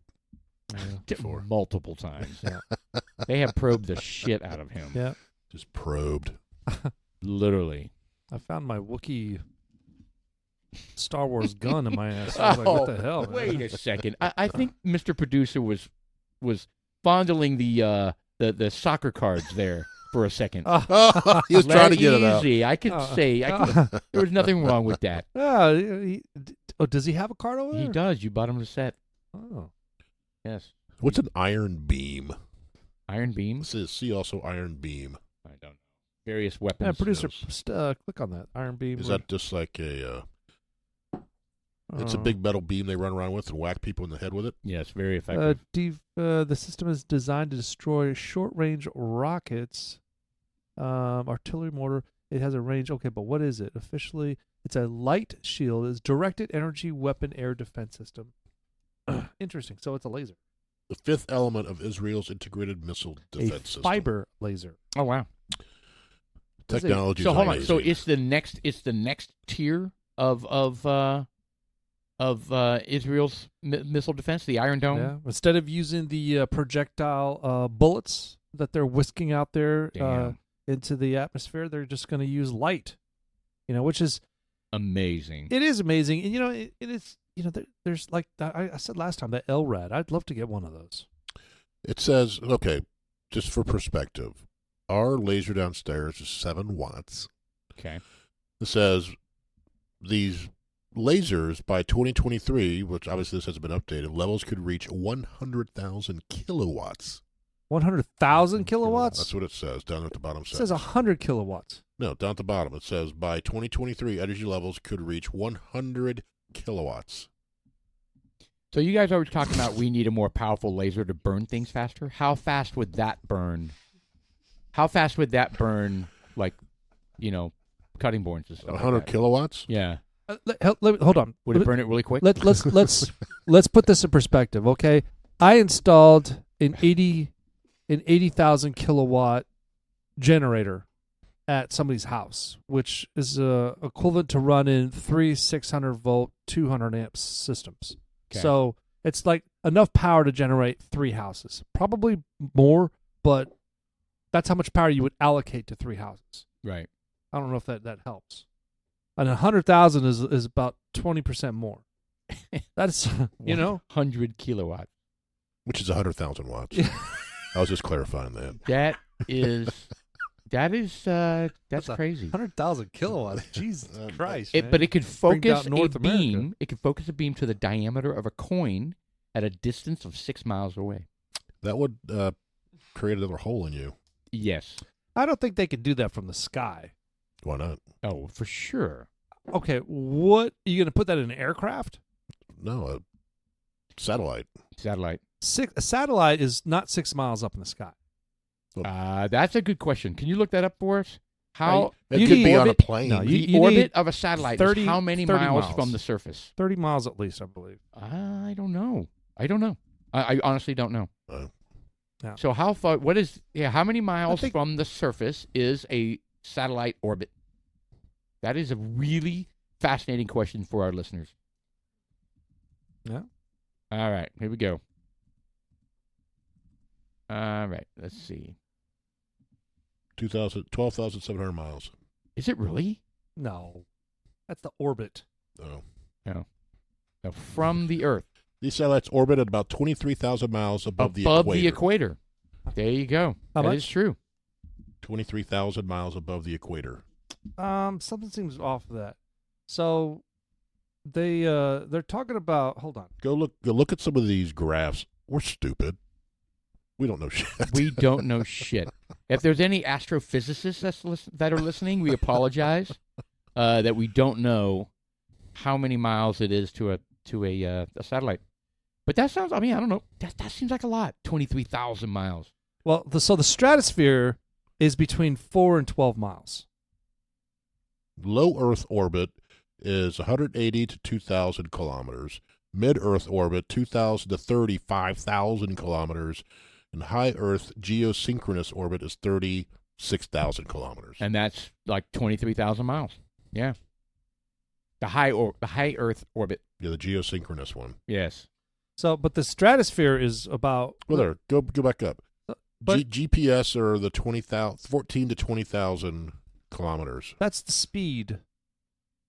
Before. Multiple times. Yeah. They have probed the shit out of him. Yeah. Just probed. Literally. I found my Wookiee Star Wars gun in my ass. I was like, what the hell? man? Wait a second. I think Mr. Producer was fondling the soccer cards there for a second. He was trying to get it out. Easy. I could say there was nothing wrong with that. Does he have a card over there? He does. You bought him the set. Oh. Yes. What's an iron beam? Iron beam. This is see also iron beam. I don't know. Various weapons. Yeah, producer, Yes. click on that. Iron beam. Is that just like a? It's a big metal beam they run around with and whack people in the head with it. Yes, very effective. The system is designed to destroy short-range rockets, artillery mortar. It has a range. Okay, but what is it? Officially, it's a light shield. It's directed energy weapon air defense system. Interesting. So it's a laser. The fifth element of Israel's integrated missile defense A system. fiber laser. Oh wow. Technology. So hold on. So it's the next tier of Israel's missile defense, the Iron Dome. Yeah. Instead of using the projectile bullets that they're whisking out there Damn. into the atmosphere, they're just going to use light. Which is Amazing. it is amazing, and it is. There's like I said last time, that LRAD. I'd love to get one of those. It says, okay, just for perspective, our laser downstairs is 7 watts. Okay. It says these lasers by 2023, which obviously this hasn't been updated, levels could reach 100,000 kilowatts. 100,000 kilowatts. That's what it says down at the bottom. It says 100 kilowatts. No, down at the bottom. It says by 2023, energy levels could reach 100 kilowatts. So you guys always talking about we need a more powerful laser to burn things faster. How fast would that burn? How fast would that burn, like, cutting boards and stuff? 100 like that? kilowatts? Yeah. Hold on. Would it burn it really quick? Let's put this in perspective, okay? I installed an 80,000 kilowatt generator at somebody's house, which is equivalent to running 3 600-volt 200 amp systems. Okay. So it's like enough power to generate 3 houses, probably more, but that's how much power you would allocate to 3 houses. Right. I don't know if that helps. And 100,000 is about 20% more. That's 100 kilowatts. Which is 100,000 watts. I was just clarifying that. That is That is that's That's a crazy. 100,000 kilowatts. Jesus Christ! But it could Bring down focus a North America. beam. It could focus a beam to the diameter of a coin at a distance of 6 miles away. That would create another hole in you. Yes. I don't think they could do that from the sky. Why not? Oh, for sure. Okay, what are you going to put that in an aircraft? No, a satellite. Satellite. A satellite is not 6 miles up in the sky. That's a good question. Can you look that up for us? How It You could need be on a orbit- plane. No, the you orbit need of a satellite 30 is how many 30 miles miles. from the surface? 30 miles at least, I believe. I don't know. I honestly don't know. Yeah. So how far? What is? Yeah, how many miles think- from the surface is a satellite orbit? That is a really fascinating question for our listeners. Yeah. All right, here we go. All right, let's see. 12,700 miles. Is it really? No, that's the orbit. Oh. No, from the Earth, These satellites orbit at about 23,000 miles above the equator. There you go. How That much? is true. 23,000 miles above the equator. Something seems off of that. So they're talking about. Hold on. Go look at some of these graphs. We're stupid. We don't know shit. We don't know shit. If there's any astrophysicists that are listening, we apologize that we don't know how many miles it is to a satellite. But that sounds. I mean, I don't know. That seems like a lot. 23,000 miles. Well, so the stratosphere is between 4 and 12 miles. Low Earth orbit is 180 to 2,000 kilometers. Mid Earth orbit 2,000 to 35,000 kilometers, and high Earth geosynchronous orbit is 36,000 kilometers. And that's like 23,000 miles. Yeah. The high Earth orbit. Yeah, the geosynchronous one. Yes. So, but the stratosphere is about. Well, there. Go back up. But GPS are the 14 to 20,000 kilometers. that's the speed.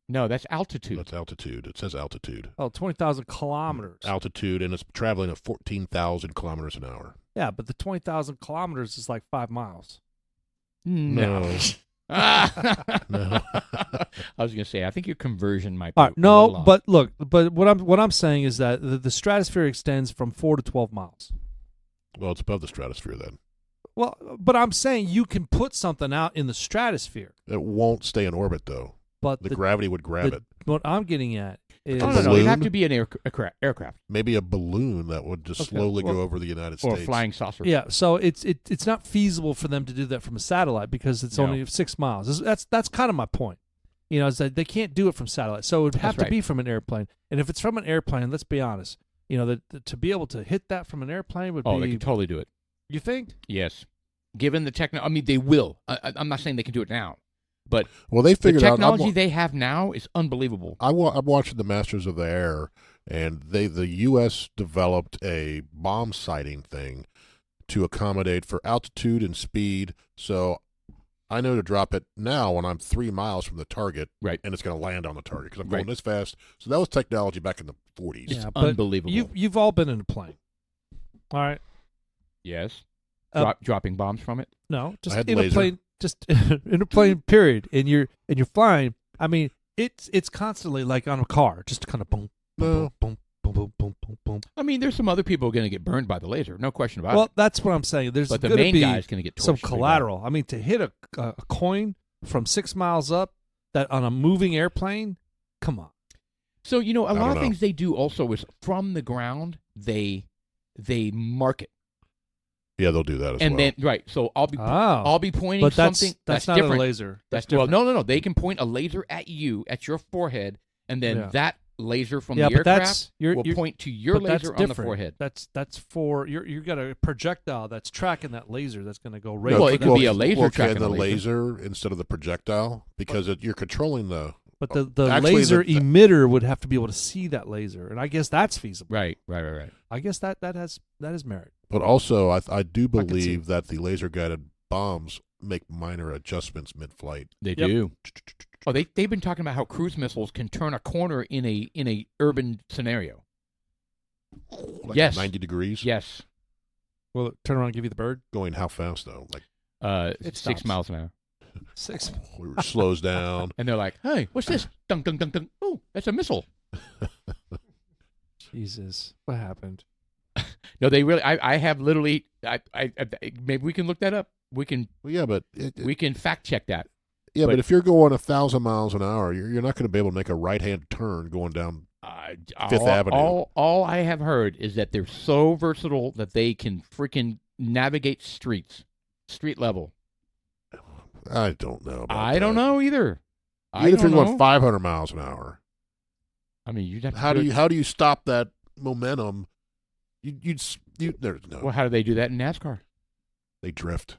No, that's altitude. That's altitude. It says altitude. Oh, 20,000 kilometers. Altitude, and it's traveling at 14,000 kilometers an hour. Yeah, but the 20,000 kilometers is like 5 miles. No. No. No. I was going to say, I think your conversion might be All right, a no, little off. but look, but what I'm saying is that the stratosphere extends from 4 to 12 miles. Well, it's above the stratosphere then. Well, but I'm saying you can put something out in the stratosphere, It won't stay in orbit, though. but The gravity would grab it. what I'm getting at is No, it'd have balloon? to be an aircraft Maybe a balloon that would just Okay, slowly well- go over the United or a States. flying saucer. yeah. So it's not feasible for them to do that from a satellite because it's No. only 6 miles. That's kind of my point. You know, is that they can't do it from satellite, so it would have That's to be right. from an airplane. And if it's from an airplane, let's be honest. You know, to be able to hit that from an airplane would Oh, they be. can totally do it. You think? Yes. Given the technology, I mean, they will. I'm not saying they can do it now, but Well, they the figured out. technology they have now is unbelievable. I'm watching the Masters of the Air, and the U.S. developed a bomb sighting thing to accommodate for altitude and speed. So I know to drop it now when I'm 3 miles from the target, Right. and it's going to land on the target because I'm going Right. this fast. So that was technology back in the 40s. It's but unbelievable. You've all been in a plane. All right. Yes. Uh, Dropping bombs from it. No, just I had in laser. a plane, just in a plane. Period. And you're flying. I mean, it's constantly like on a car, just kind of boom, boom, boom, boom, boom, boom, boom, boom. I mean, there's some other people going to get burned by the laser. No question about Well, it. that's what I'm saying. There's But the going to main be guy's going to get torched some pretty bad. collateral. I mean, to hit a coin from 6 miles up that on a moving airplane, come on. So, you know, a I lot don't of know. things they do also is from the ground, they mark it. Yeah, they'll do that as And well. then, right, so I'll be pointing but that's something that's not different. a laser. That's different. well, no. They can point a laser at you, at your forehead, and then Yeah. that laser from Yeah, the but that's- aircraft you're- will you're- point to your But that's laser on the different. forehead. That's for you got a projectile that's tracking that laser that's going to go right. Well, for it that could be a laser. laser can tracking the a laser. laser instead of the projectile because you're controlling the. But the Actually, laser the- emitter would have to be able to see that laser, and I guess that's feasible. Right. I guess that has merit. But also, I do can see believe that the laser guided bombs make minor adjustments mid-flight. They Yep. do. Oh, they've been talking about how cruise missiles can turn a corner in a urban scenario. Like Yes. 90 degrees. Yes. Will it turn around and give you the bird? Going how fast though? Like It 6 stops. miles an hour. 6. It slows down. And they're like, hey, what's this? Dunk, dunk, dunk, dunk. Oh, that's a missile. Jesus, what happened? No, they really. I have literally. Maybe we can look that up. We can. Well, yeah, but We can fact check that. but if you're going 1,000 miles an hour, you're not going to be able to make a right-hand turn going down Fifth Avenue. All I have heard is that they're so versatile that they can freaking navigate street level. I don't know. About I don't that. know either. Even if you're don't going know. 500 miles an hour, I mean, you'd have to. how do you stop that momentum? There's no. Well, how do they do that in NASCAR? They drift.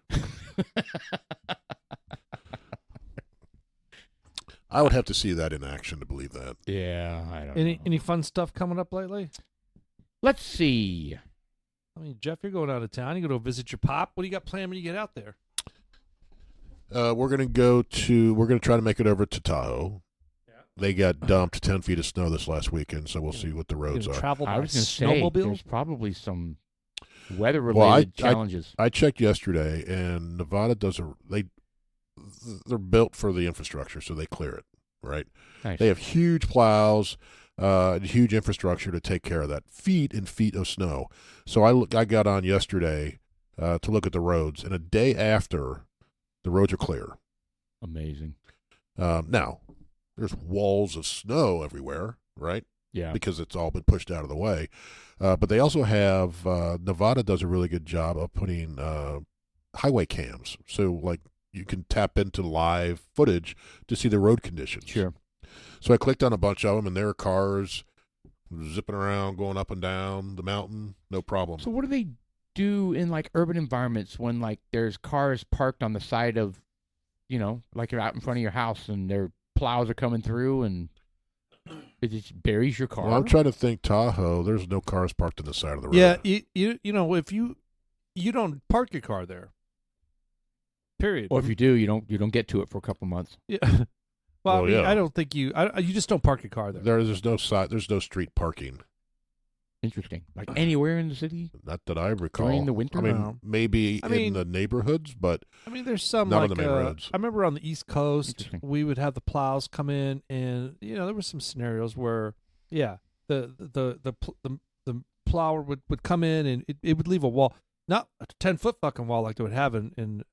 I would have to see that in action to believe that. Yeah, I don't know. Any fun stuff coming up lately? Let's see. I mean, Jeff, you're going out of town. You go to visit your pop. What do you got planned when you get out there? We're gonna try to make it over to Tahoe. Yeah. They got dumped 10 feet of snow this last weekend, so we'll see what the roads are. Travel I by was going to say snowmobile. there's probably some weather-related challenges. I checked yesterday, and Nevada they're built for the infrastructure, so they clear it, right? Nice. They have huge plows, huge infrastructure to take care of that. Feet and feet of snow. So I got on yesterday to look at the roads, and a day after, the roads are clear. Amazing. Now, there's walls of snow everywhere, right? Yeah. Because it's all been pushed out of the way. But they also have Nevada does a really good job of putting highway cams. So, like, you can tap into live footage to see the road conditions. Sure. So I clicked on a bunch of them, and there are cars zipping around, going up and down the mountain, no problem. So what do they do in like urban environments when like there's cars parked on the side of, like you're out in front of your house and their plows are coming through and it just buries your car? Well, I'm trying to think Tahoe. There's no cars parked on the side of the road. Yeah, if you don't park your car there. Period. Or if you do, you don't get to it for a couple months. Yeah. Well, Oh, I mean, yeah. I don't think you just don't park your car there. There's no street parking. Interesting. Like anywhere in the city? Not that I recall. During the winter? I mean, No. maybe I mean- in the neighborhoods, but I mean, there's some Not on like the main roads. I remember on the East Coast, Interesting. we would have the plows come in, and there were some scenarios where, the plower would come in and it would leave a wall, not a 10-foot fucking wall like they would have in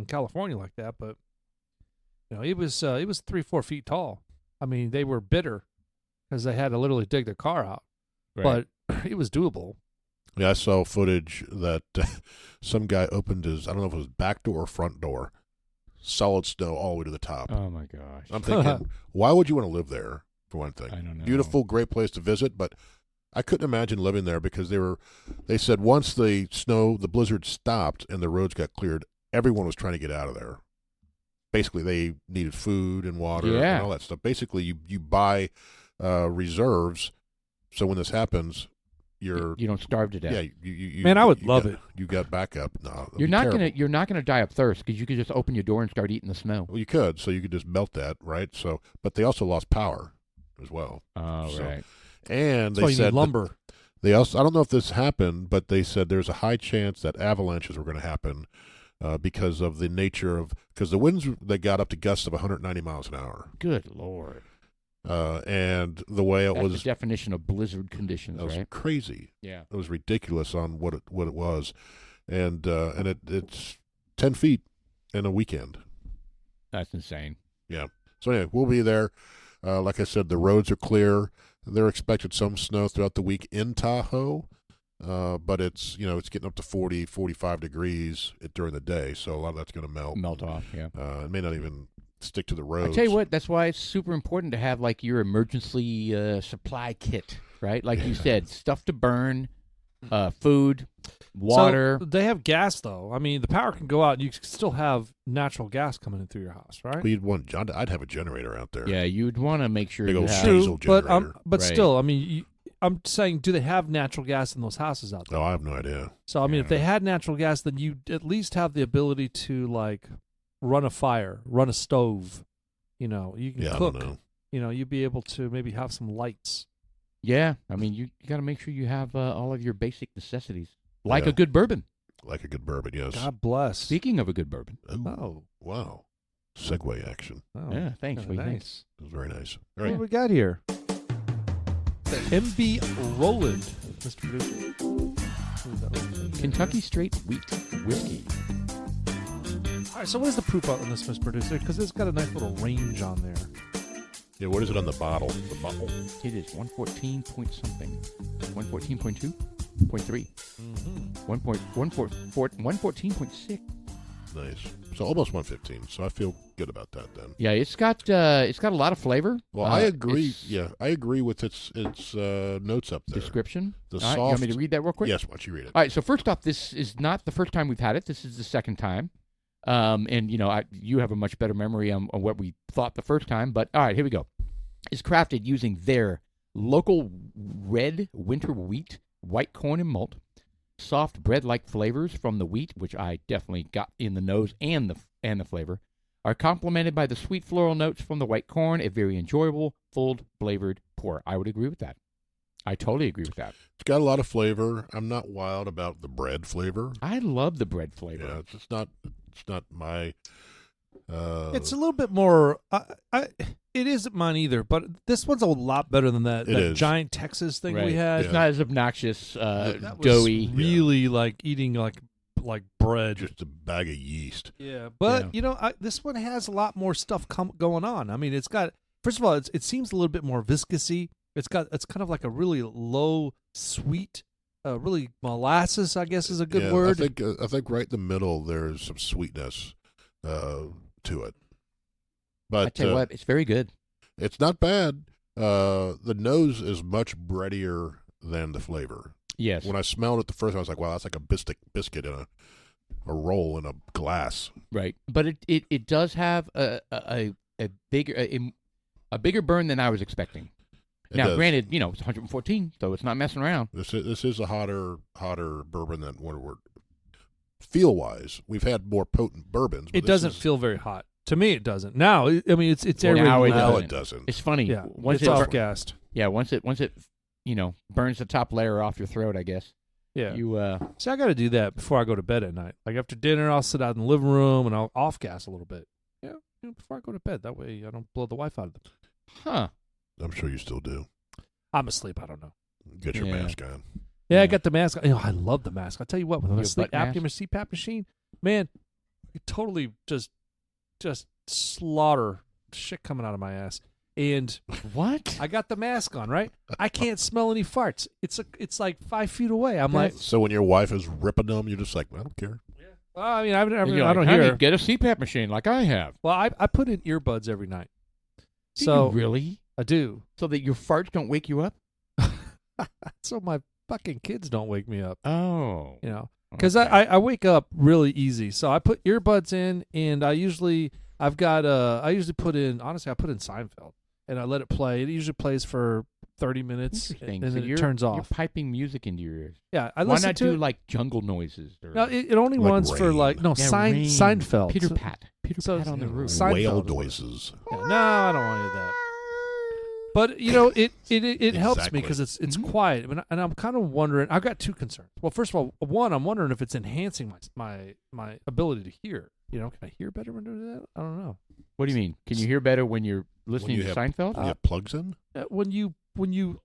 California like that, but it was 3-4 feet tall. I mean, they were bitter because they had to literally dig their car out, but it was doable. yeah, I saw footage that some guy opened his, I don't know if it was back door or front door, solid snow all the way to the top. Oh my gosh. I'm thinking, why would you want to live there, for one thing? I don't know. Beautiful, great place to visit, but I couldn't imagine living there because they said once the blizzard stopped and the roads got cleared, everyone was trying to get out of there. Basically, they needed food and water Yeah. and all that stuff. Basically, you buy reserves, so when this happens, You don't starve to death. yeah. You Man, I would you love got- it. You got backup. No, it'd You're be not terrible. gonna die of thirst because you could just open your door and start eating the snow. Well, you could, so you could just melt that, right? So, but they also lost power as well, Oh, So, right. and That's why they you said need that lumber. they also. I don't know if this happened, but they said there's a high chance that avalanches were going to happen because of the nature of the winds they got up to gusts of 190 miles an hour, Good Lord. and the way it That's was. the definition of blizzard conditions, That was right? crazy. Yeah. It was ridiculous on what it was, and it's 10 feet in a weekend. That's insane. So anyway, we'll be there. Like I said, the roads are clear. They're expected some snow throughout the week in Tahoe, but it's getting up to 40, 45 degrees during the day, so a lot of that's going to melt. Off, yeah. It may not even stick to the roads. I tell you what, that's why it's super important to have like your emergency supply kit, right? Like you said, stuff to burn, food, water. So they have gas though. I mean, the power can go out, and you can still have natural gas coming in through your house, right? Well, I'd have a generator out there. Yeah, you'd want to make sure Big you old have. diesel True, generator. but Right. still, I mean, I'm saying, do they have natural gas in those houses out there? No, I have no idea. So I mean, if they Yeah. had natural gas, then you at least have the ability to like run a fire, run a stove. You can Yeah, cook. I don't know. You'd be able to maybe have some lights. Yeah, I mean, you got to make sure you have all of your basic necessities, like Yeah. a good bourbon. Like a good bourbon, yes. God bless. Speaking of a good bourbon. Oh. Wow. Segue action. Oh, Yeah, thanks. kinda What do you think? nice. It was very nice. All What right. do we got here? The MB Roland, Mr. Producer. What is that one? Kentucky Straight Wheat Whiskey. All right, so what is the proof on this, Mr. Producer? Because it's got a nice little range on there. Yeah, what is it on the bottle? The bottle? It is 114 point something. 114.2? 0.3. 114.6. Nice. So almost 115. So I feel good about that then. Yeah, it's got a lot of flavor. Well, I agree. It's Yeah, I agree with its notes up there. description. The All right, soft. you want me to read that real quick? Yes, why don't you read it? All right, so first off, this is not the first time we've had it. This is the second time. And, you have a much better memory on what we thought the first time. But, all right, here we go. It's crafted using their local red winter wheat, white corn, and malt. Soft bread-like flavors from the wheat, which I definitely got in the nose and the flavor, are complemented by the sweet floral notes from the white corn, a very enjoyable, full-flavored pour. I would agree with that. I totally agree with that. It's got a lot of flavor. I'm not wild about the bread flavor. I love the bread flavor. Yeah, it's just not. It's not my. It's a little bit more. It isn't mine either, but this one's a lot better than that It is. giant Texas thing Right. we had. It's not as obnoxious, That was doughy. really like eating like bread. just a bag of yeast. Yeah, but Yeah. this one has a lot more stuff going on. I mean, it's got first of all, it seems a little bit more viscousy. It's kind of like a really low sweet, really molasses. I guess is a good Yeah, word. I think right in the middle there's some sweetness to it. But I tell you what, it's very good. it's not bad. The nose is much breadier than the flavor. Yes. When I smelled it the first time, I was like, wow, that's like a biscuit in a roll in a glass. Right. But it does have a bigger burn than I was expecting. It Now, does. granted, it's 114, so it's not messing around. This is a hotter bourbon than what we're feel wise. We've had more potent bourbons. But it doesn't feel very hot to me. It doesn't. Now, I mean, it's Well, aerated now it now. Now it doesn't. It's funny. Yeah, Once it's it off gassed. Yeah, once it burns the top layer off your throat, I guess. Yeah. You See, I got to do that before I go to bed at night. Like after dinner, I'll sit out in the living room and I'll off gas a little bit. Yeah, before I go to bed. That way I don't blow the Wi-Fi out of them. huh. I'm sure you still do. I'm asleep. I don't know. Get your Yeah. mask on. Yeah, I Yeah. got the mask. I love the mask. I tell you what, with Your a sleep butt apnea CPAP machine, man, you totally just slaughter shit coming out of my ass. And What? I got the mask on, right? I can't smell any farts. It's like 5 feet away. I'm like, So when your wife is ripping them, you're just like, I don't care. well, I mean, And you're I like, don't "Honey, hear. get a CPAP machine like I have. Well, I put in earbuds every night. Do So you really? I do. So that your farts don't wake you up? So my fucking kids don't wake me up, Oh. because Okay. I wake up really easy. So I put earbuds in, and I usually put in Seinfeld, and I let it play. It usually plays for 30 minutes, and Interesting. then So it you're, turns You're off. piping music into your ears. Yeah, I Why listen not to do it. like jungle noises? Or No, it only Like runs for rain. like no Yeah, rain. Seinfeld. Peter So- Pat. Peter so- Pat on the roof. Seinfeld Whale is what it- noises. Yeah, no, I don't want any of that. But it helps me Exactly. because it's Mhm. quiet, and I'm kind of wondering. I've got two concerns. Well, first of all, one, I'm wondering if it's enhancing my ability to hear. Can I hear better when doing that? I don't know. What do you mean? Can you hear better when you're listening you to have- Seinfeld? You have plugs in? When you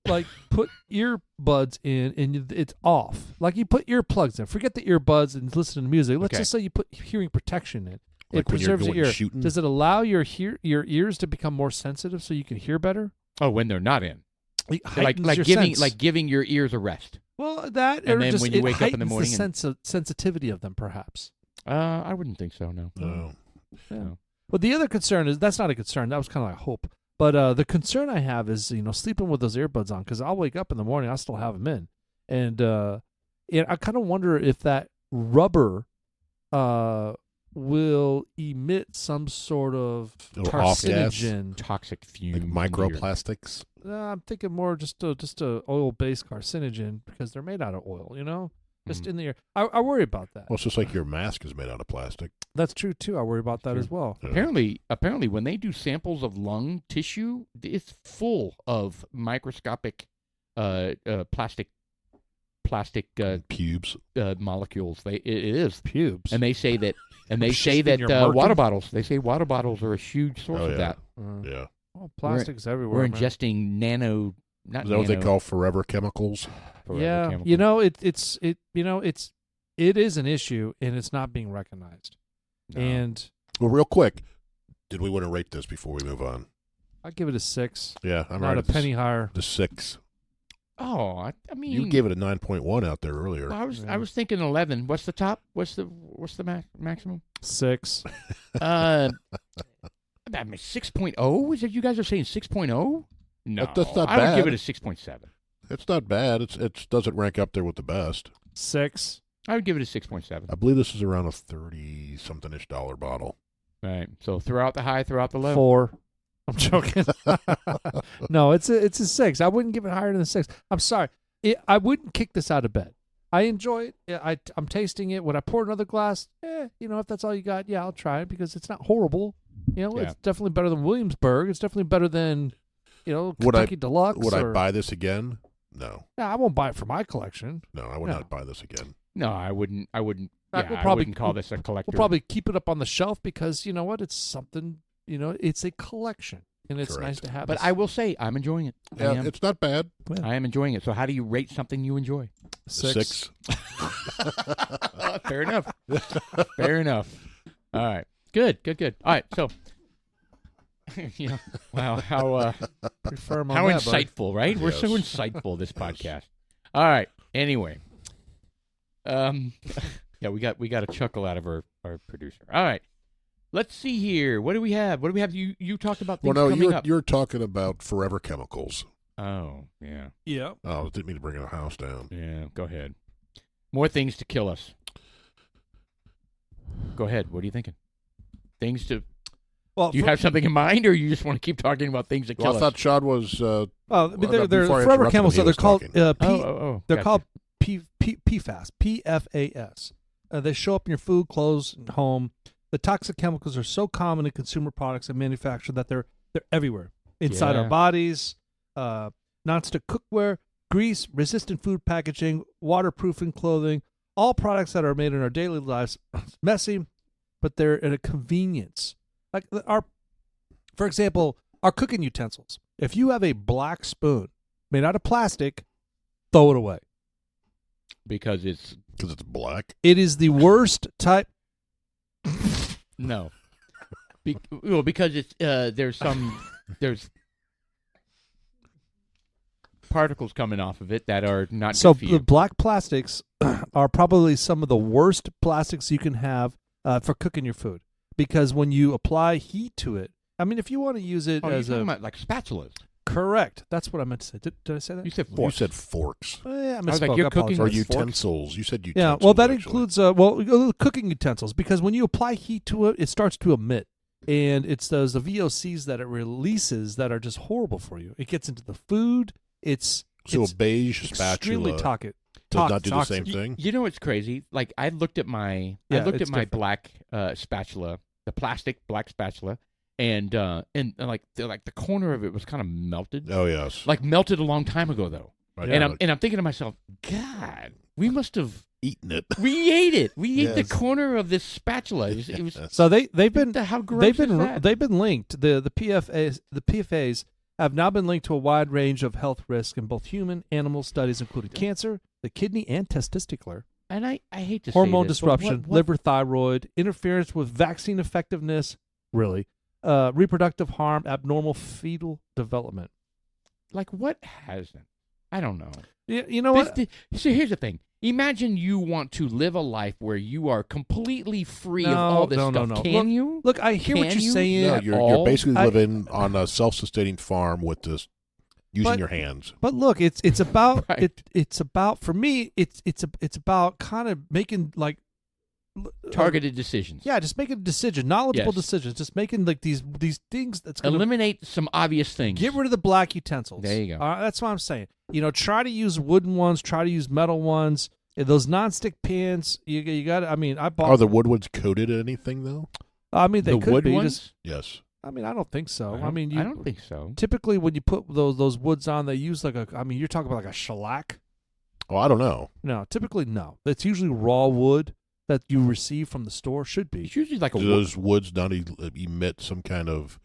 like put earbuds in and it's off, like you put earplugs in. Forget the earbuds and listen to music. Let's Okay. just say you put hearing protection in. Like It when you're preserves going your ear. shooting? Does it allow your ears to become more sensitive so you can hear better? Oh, when they're not in. It Like heightens your giving sense. giving your ears a rest. Well, that And or then just when you it wake up in the heightens morning the sensitivity of them, perhaps. I wouldn't think so. No. No. Yeah. No. But the other concern is that's not a concern. That was kind of like a hope. But the concern I have is sleeping with those earbuds on because I'll wake up in the morning, I still have them in, and I kind of wonder if that rubber will emit some sort of Or off gas? carcinogen. Toxic fume. Like into your- microplastics? I'm thinking more just a oil-based carcinogen because they're made out of oil, just Mhm. in the air. I worry about that. Well, it's just like your mask is made out of plastic. That's true too. I worry about that True. as well. Yeah. Apparently, when they do samples of lung tissue, it's full of microscopic plastic plastic Pubes. molecules. It is. Pubes. And they say that. And they Just say in that your Merkin? water bottles. They say water bottles are a huge source Oh, of yeah. that. Yeah. Oh, plastic's everywhere. We're man. ingesting nano. Not Is that what they nano, call forever chemicals? forever Yeah, chemicals. you know, it is an issue, and it's not being recognized. No. And Well, real quick, did we want to rate this before we move on? I give it a 6. Yeah, I'm not right a at the penny higher. The 6. Oh, I mean, You gave it a 9.1 out there earlier. I was thinking 11. What's the top? What's the maximum? 6. I mean, 6.0? Is that you guys are saying 6.0? No, That's not I would give bad. it a 6.7. It's not bad. It doesn't rank up there with the best. 6. I would give it a 6.7. I believe this is around a $30-something-ish bottle. Right. So throughout the high, throughout the low. 4. I'm joking. No, it's a 6. I wouldn't give it higher than a 6. I'm sorry. I wouldn't kick this out of bed. I enjoy it. I'm tasting it. Would I pour another glass? If that's all you got, yeah, I'll try it because it's not horrible. It's definitely better than Williamsburg. It's definitely better than, Kentucky Deluxe. Would I buy this again? No. No, I won't buy it for my collection. No, I would not buy this again. No, I wouldn't. We'll Yeah, probably- I wouldn't call this a collector. We'll probably keep it up on the shelf because you know what? It's something. It's a collection, and it's Correct. nice to have. But this. I will say, I'm enjoying it. I Yeah, am. it's not bad. I am enjoying it. So how do you rate something you enjoy? 6. Fair enough. Fair enough. All right. Good. All right. So, wow, how Prefer 'em on how that, bud. insightful, right? We're so Yes. insightful this podcast. All right. Anyway, yeah, we got a chuckle out of our producer. All right. Let's see here. What do we have? You talked about things Well, no, coming up. you're talking about forever chemicals. Oh, yeah. Yeah. Oh, I didn't mean to bring the house down. Yeah, go ahead. More things to kill us. Go ahead. What are you thinking? Things to... Well, Do you have something in mind, or you just want to keep talking about things that Well, kill I us? thought Sean was. Well, Well, they're before I forever interrupted chemicals, him, so he they're was called talking. they're gotcha. called PFAS. PFAS. They show up in your food, clothes, and home. The toxic chemicals are so common in consumer products and manufacture that they're everywhere inside our Yeah. bodies. Non-stick cookware, grease, resistant food packaging, waterproofing clothing, all products that are made in our daily lives. Messy, but they're at a convenience. Like for example, our cooking utensils. If you have a black spoon made out of plastic, throw it away. Because it's... Because it's black. It is the worst type. No. Because it's... there's particles coming off of it that are not So good for the you. black plastics are probably some of the worst plastics you can have for cooking your food, because when you apply heat to it, I mean, if you want to use it Oh, you're as talking a about like spatulas. correct, that's what I meant to say. Did I say that? You said You forks. said forks. Yeah, I was like, misspoke. you're I cooking apologize. Or with forks? utensils. You said utensils. Yeah, well, that actually. includes cooking utensils, because when you apply heat to it, it starts to emit, and it's the VOCs that it releases that are just horrible for you. It gets into the food. It's So it's a beige extremely spatula toxic. does not do the toxic. same thing. You know what's crazy? Like I looked at my Yeah, it's my different. black spatula, the plastic black spatula, and like the corner of it was kind of melted. Oh yes. Like melted a long time ago though. I And know. I'm thinking to myself, God, we must have eaten it. we ate it. We ate the Yes. corner of this spatula. It was So they've been how gross they've is been that? they've been linked. The PFAs have now been linked to a wide range of health risks in both human animal studies, including cancer, the kidney, and testicular, And I hate to hormone say this, but disruption, what- liver, thyroid, interference with vaccine effectiveness, really, reproductive harm, abnormal fetal development. like what hasn't? I don't know. You know what? So here's the thing. Imagine you want to live a life where you are completely free of No, all this no, stuff. no, no. Can you? Look, I hear what Can you're you? saying. No, at you're all? basically I- living on a self-sustaining farm with this using But- your hands. But look, it's about Right. it's about, for me, it's about kind of making like Targeted decisions. Yeah, just making a decision, knowledgeable Yes. decisions, just making like these things that's going to Eliminate some obvious things. get rid of the black utensils. There you go. That's what I'm saying. Try to use wooden ones, try to use metal ones. Those nonstick pans, you got. I mean, I bought. Are the wood ones coated in anything though? I mean, they the could wood be. ones? Just- Yes. I mean, I don't think so. I mean, I don't think so. typically when you put those woods on, they use like a. I mean, you're talking about like a shellac. Oh, I don't know. No, typically no. It's usually raw wood that you receive from the store. Should be. It's usually like a Do those woods not emit some kind of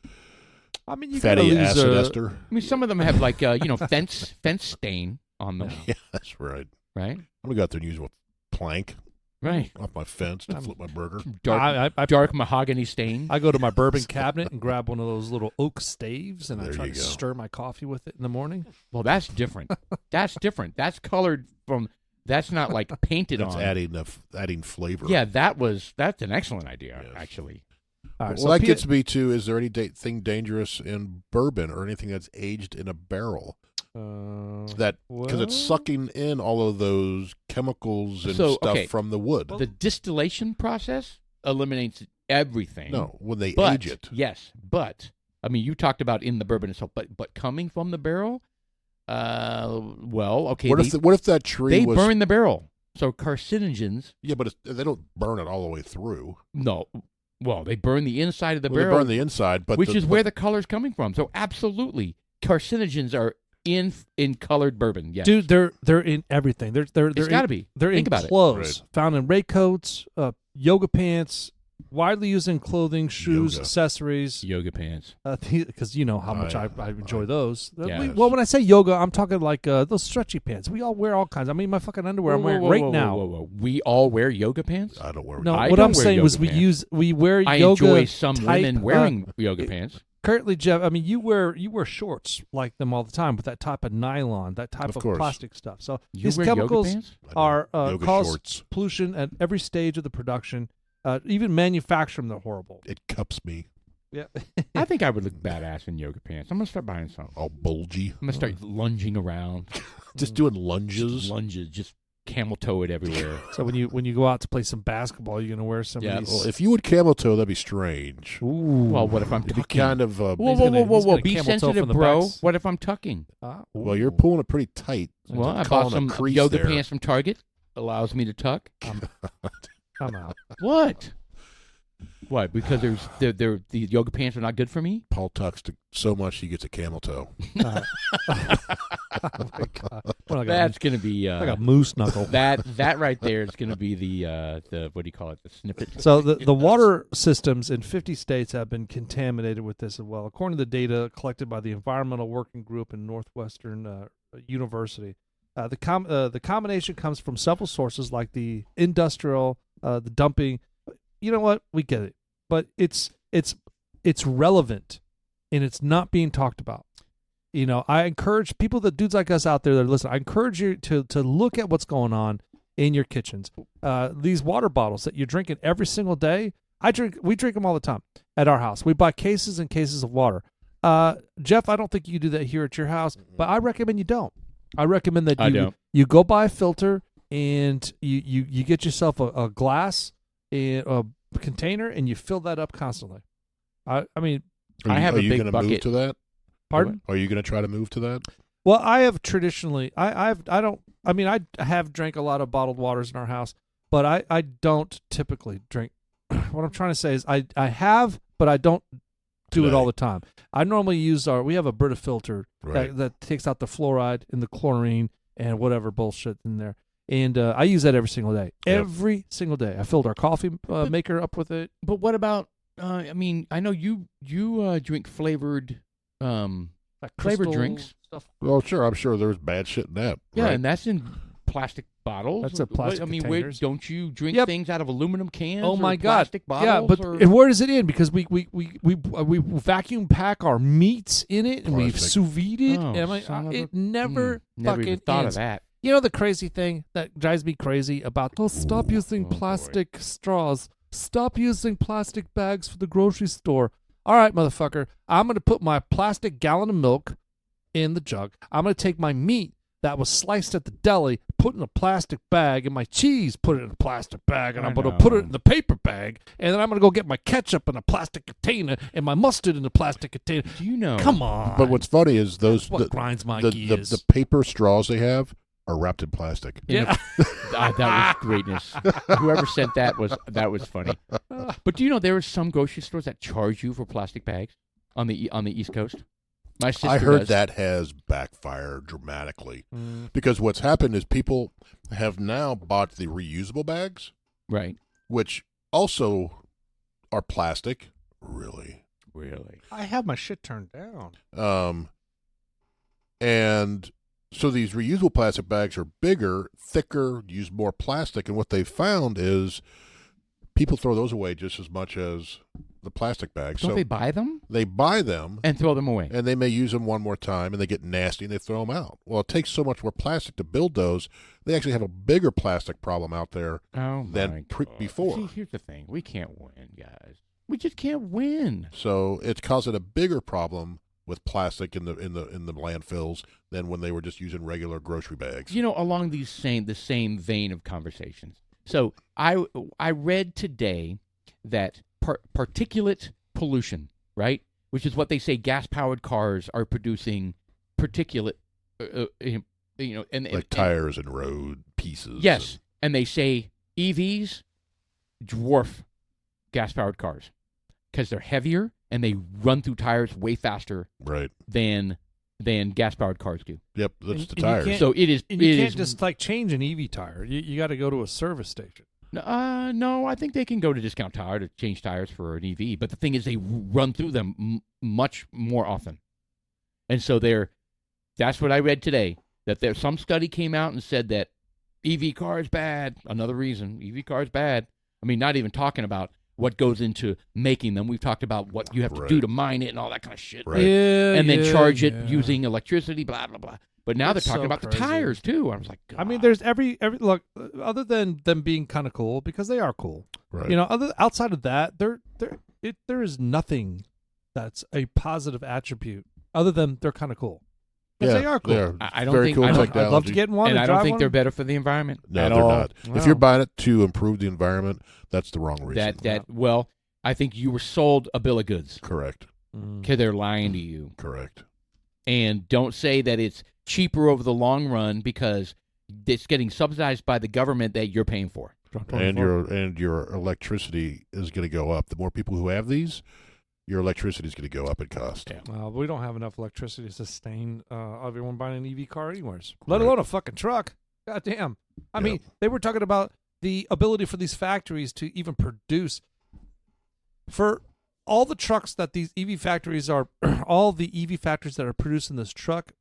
I mean, you fatty gotta acid lose, ester? I mean, some of them have like fence stain on them, Yeah, that's right. right? I'm gonna go out there and use a plank Right. off my fence to flip my burger. Dark mahogany stain. I go to my bourbon cabinet and grab one of those little oak staves, and I There try you to go. stir my coffee with it in the morning. Well, that's different. That's different. That's colored from. That's not like painted That's on. adding flavor. Yeah, that's an excellent idea, Yes. actually. All right, Well, so that Pia- gets me to: is there anything dangerous in bourbon or anything that's aged in a barrel? That because it's well- sucking in all of those chemicals and So, stuff okay. from the wood. The distillation process eliminates everything. No, when they but, age it. Yes, but I mean, you talked about in the bourbon itself, but coming from the barrel, well, okay. What if that tree they was? burn the barrel? So carcinogens. Yeah, but they don't burn it all the way through. No, well, they burn the inside of the Well, they barrel, burn the inside, but which is where the color's coming from. So absolutely, carcinogens are in colored bourbon. Yes, dude, they're in everything. They're it's got to in, be. They're Think in about it. clothes, found in raincoats, yoga pants, widely used in clothing, shoes, Yoga. accessories. Yoga pants. Because you know how much I enjoy those. Yeah. Well, when I say yoga, I'm talking like those stretchy pants. We all wear all kinds. I mean, my fucking underwear I'm wearing right now. Whoa. We all wear yoga pants. I don't wear. No, I what don't I'm wear saying was yoga pants. we wear I yoga. enjoy some type, women wearing yoga pants. Currently, Jeff, I mean, you wear shorts like them all the time with that type of nylon, that type Of of course. plastic stuff. So You these wear chemicals yoga pants? I know. are Yoga cause shorts. pollution at every stage of the production. Even manufacturing, they're horrible. It cups me Yeah. I think I would look badass in yoga pants. I'm gonna start buying some. all bulgy. I'm gonna start lunging around, Just doing lunges. lunges, just camel toe it everywhere. So when you go out to play some basketball, you're gonna wear some Yeah, of these. Well, if you would camel toe, that'd be strange. Ooh. Well, what if I'm It'd be tucking? kind of. Whoa, He's whoa, gonna- whoa, he's whoa! gonna Be camel toe sensitive, from the bro. backs. What if I'm tucking? Well, you're pulling it pretty tight. Well, I It's bought calling a some crease yoga there. pants from Target. Allows me to tuck. I'm out. What? What? Because the yoga pants are not good for me? Paul tucks so much he gets a camel toe. Oh my God. What, That's gonna be like a moose knuckle. that right there is gonna be the what do you call it? The snippet. So the water systems in 50 states have been contaminated with this as well, according to the data collected by the Environmental Working Group in Northwestern University. The combination comes from several sources like the industrial, the dumping. You know what? We get it, but it's relevant, and it's not being talked about. You know, I encourage people, the dudes like us out there that listen. I encourage you to look at what's going on in your kitchens. These water bottles that you're drinking every single day. We drink them all the time at our house. We buy cases and cases of water. Jeff, I don't think you do that here at your house, but I recommend you don't. I recommend that I don't. you go buy a filter and you get yourself a glass and a container and you fill that up constantly. I mean, I have Are a you big gonna move bucket. to that? pardon? Are you going to try to move to that? Well, I have traditionally I have drank a lot of bottled waters in our house, but I don't typically drink. What I'm trying to say is I have, but I don't do it Today. all the time. I normally use we have a Brita filter Right. that takes out the fluoride and the chlorine and whatever bullshit in there. And I use that every single day. Yep. Every single day. I filled our coffee maker up with it. But what about? I mean, I know you drink flavored Like flavored Crystal drinks. stuff. Well, sure. I'm sure there's bad shit in that. Yeah, right? and that's in plastic bottles. That's in What- plastic I mean, containers. don't you drink Yep. things out of aluminum cans? Oh or my God! plastic bottles? Yeah, but or- and where is it in? Because we vacuum pack our meats in it and we Plastic. sous vide it. Oh, and I'm like, son of it a- never never fucking even thought ends. of that. You know the crazy thing that drives me crazy about stop using oh, boy. plastic straws. Stop using plastic bags for the grocery store. All right, motherfucker. I'm going to put my plastic gallon of milk in the jug. I'm going to take my meat that was sliced at the deli, put in a plastic bag, and my cheese, put it in a plastic bag, and I I'm going to put know. it in the paper bag, and then I'm going to go get my ketchup in a plastic container and my mustard in a plastic container. Do you know? Come on. But what's funny is those That's what grinds my the gears. paper straws they have are wrapped in plastic. yeah. That was greatness. Whoever sent that was funny. But do you know there are some grocery stores that charge you for plastic bags on the East Coast? My sister I heard does. that has backfired dramatically Mm. because what's happened is people have now bought the reusable bags, Right. which also are plastic. Really? I have my shit turned down. And so these reusable plastic bags are bigger, thicker, use more plastic, and what they found is people throw those away just as much as the plastic bags. Don't So they buy them they buy them and throw them away? and they may use them one more time and they get nasty and they throw them out. Well, it takes so much more plastic to build those. They actually have a bigger plastic problem out there Oh my than God. before. See, here's the thing: we can't win, guys. We just can't win. So it's causing a bigger problem with plastic in the landfills than when they were just using regular grocery bags. You know, along the same vein of conversations. So I read today that particulate pollution, right, which is what they say gas-powered cars are producing particulate, and Like tires and road pieces. yes, and they say EVs dwarf gas-powered cars because they're heavier and they run through tires way faster Right. than gas-powered cars do. Yep, that's And the you tires. can't- So it is. And you it can't is- just like change an EV tire. You got to go to a service station. No, I think they can go to Discount Tire to change tires for an EV. But the thing is, they run through them much more often. And so that's what I read today, that there's some study came out and said that EV car is bad. Another reason, EV car is bad. I mean, not even talking about what goes into making them. We've talked about what you have to do Right. to mine it and all that kind of shit. Right. Yeah, And then charge it yeah. using electricity, blah, blah, blah. But now That's they're talking so about crazy. the tires, too. I was like, God. I mean, there's every look other than them being kind of cool because they are cool. Right. You know, outside of that, there is nothing that's a positive attribute other than they're kind of cool. 'Cause they are cool. They're I don't very think- cool I don't- technology. I'd love to get in one. and and I don't drive think one. they're better for the environment No, at they're all. not. If Wow. you're buying it to improve the environment, that's the wrong reason. Well, I think you were sold a bill of goods Correct. Mm. because they're lying to you. Correct. And don't say that it's cheaper over the long run because it's getting subsidized by the government that you're paying for. And your electricity is going to go up. The more people who have these, your electricity is going to go up in cost. Yeah. Well, we don't have enough electricity to sustain everyone buying an EV car anywhere, let Right. alone a fucking truck. God damn. I mean, they were talking about the ability for these factories to even produce. For all the trucks that these EV factories are, all the EV factories that are producing this truck,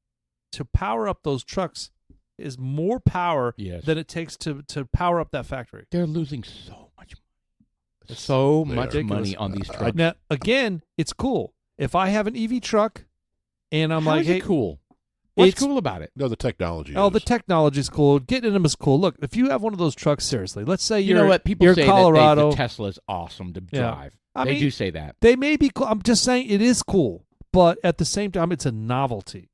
to power up those trucks is more power Yes. than it takes to power up that factory. They're losing so much They much are. money on these trucks. Now, again, it's cool. If I have an EV truck and I'm How like, is hey, it cool? What's it's- cool about it? No, the technology oh, is. the technology's cool. Getting in them is cool. Look, if you have one of those trucks, seriously, let's say You you're know what? People you're say Colorado. that the Tesla's awesome to Yeah. drive. I They mean, do say that. They may be cool. I'm just saying it is cool, but at the same time, it's a novelty.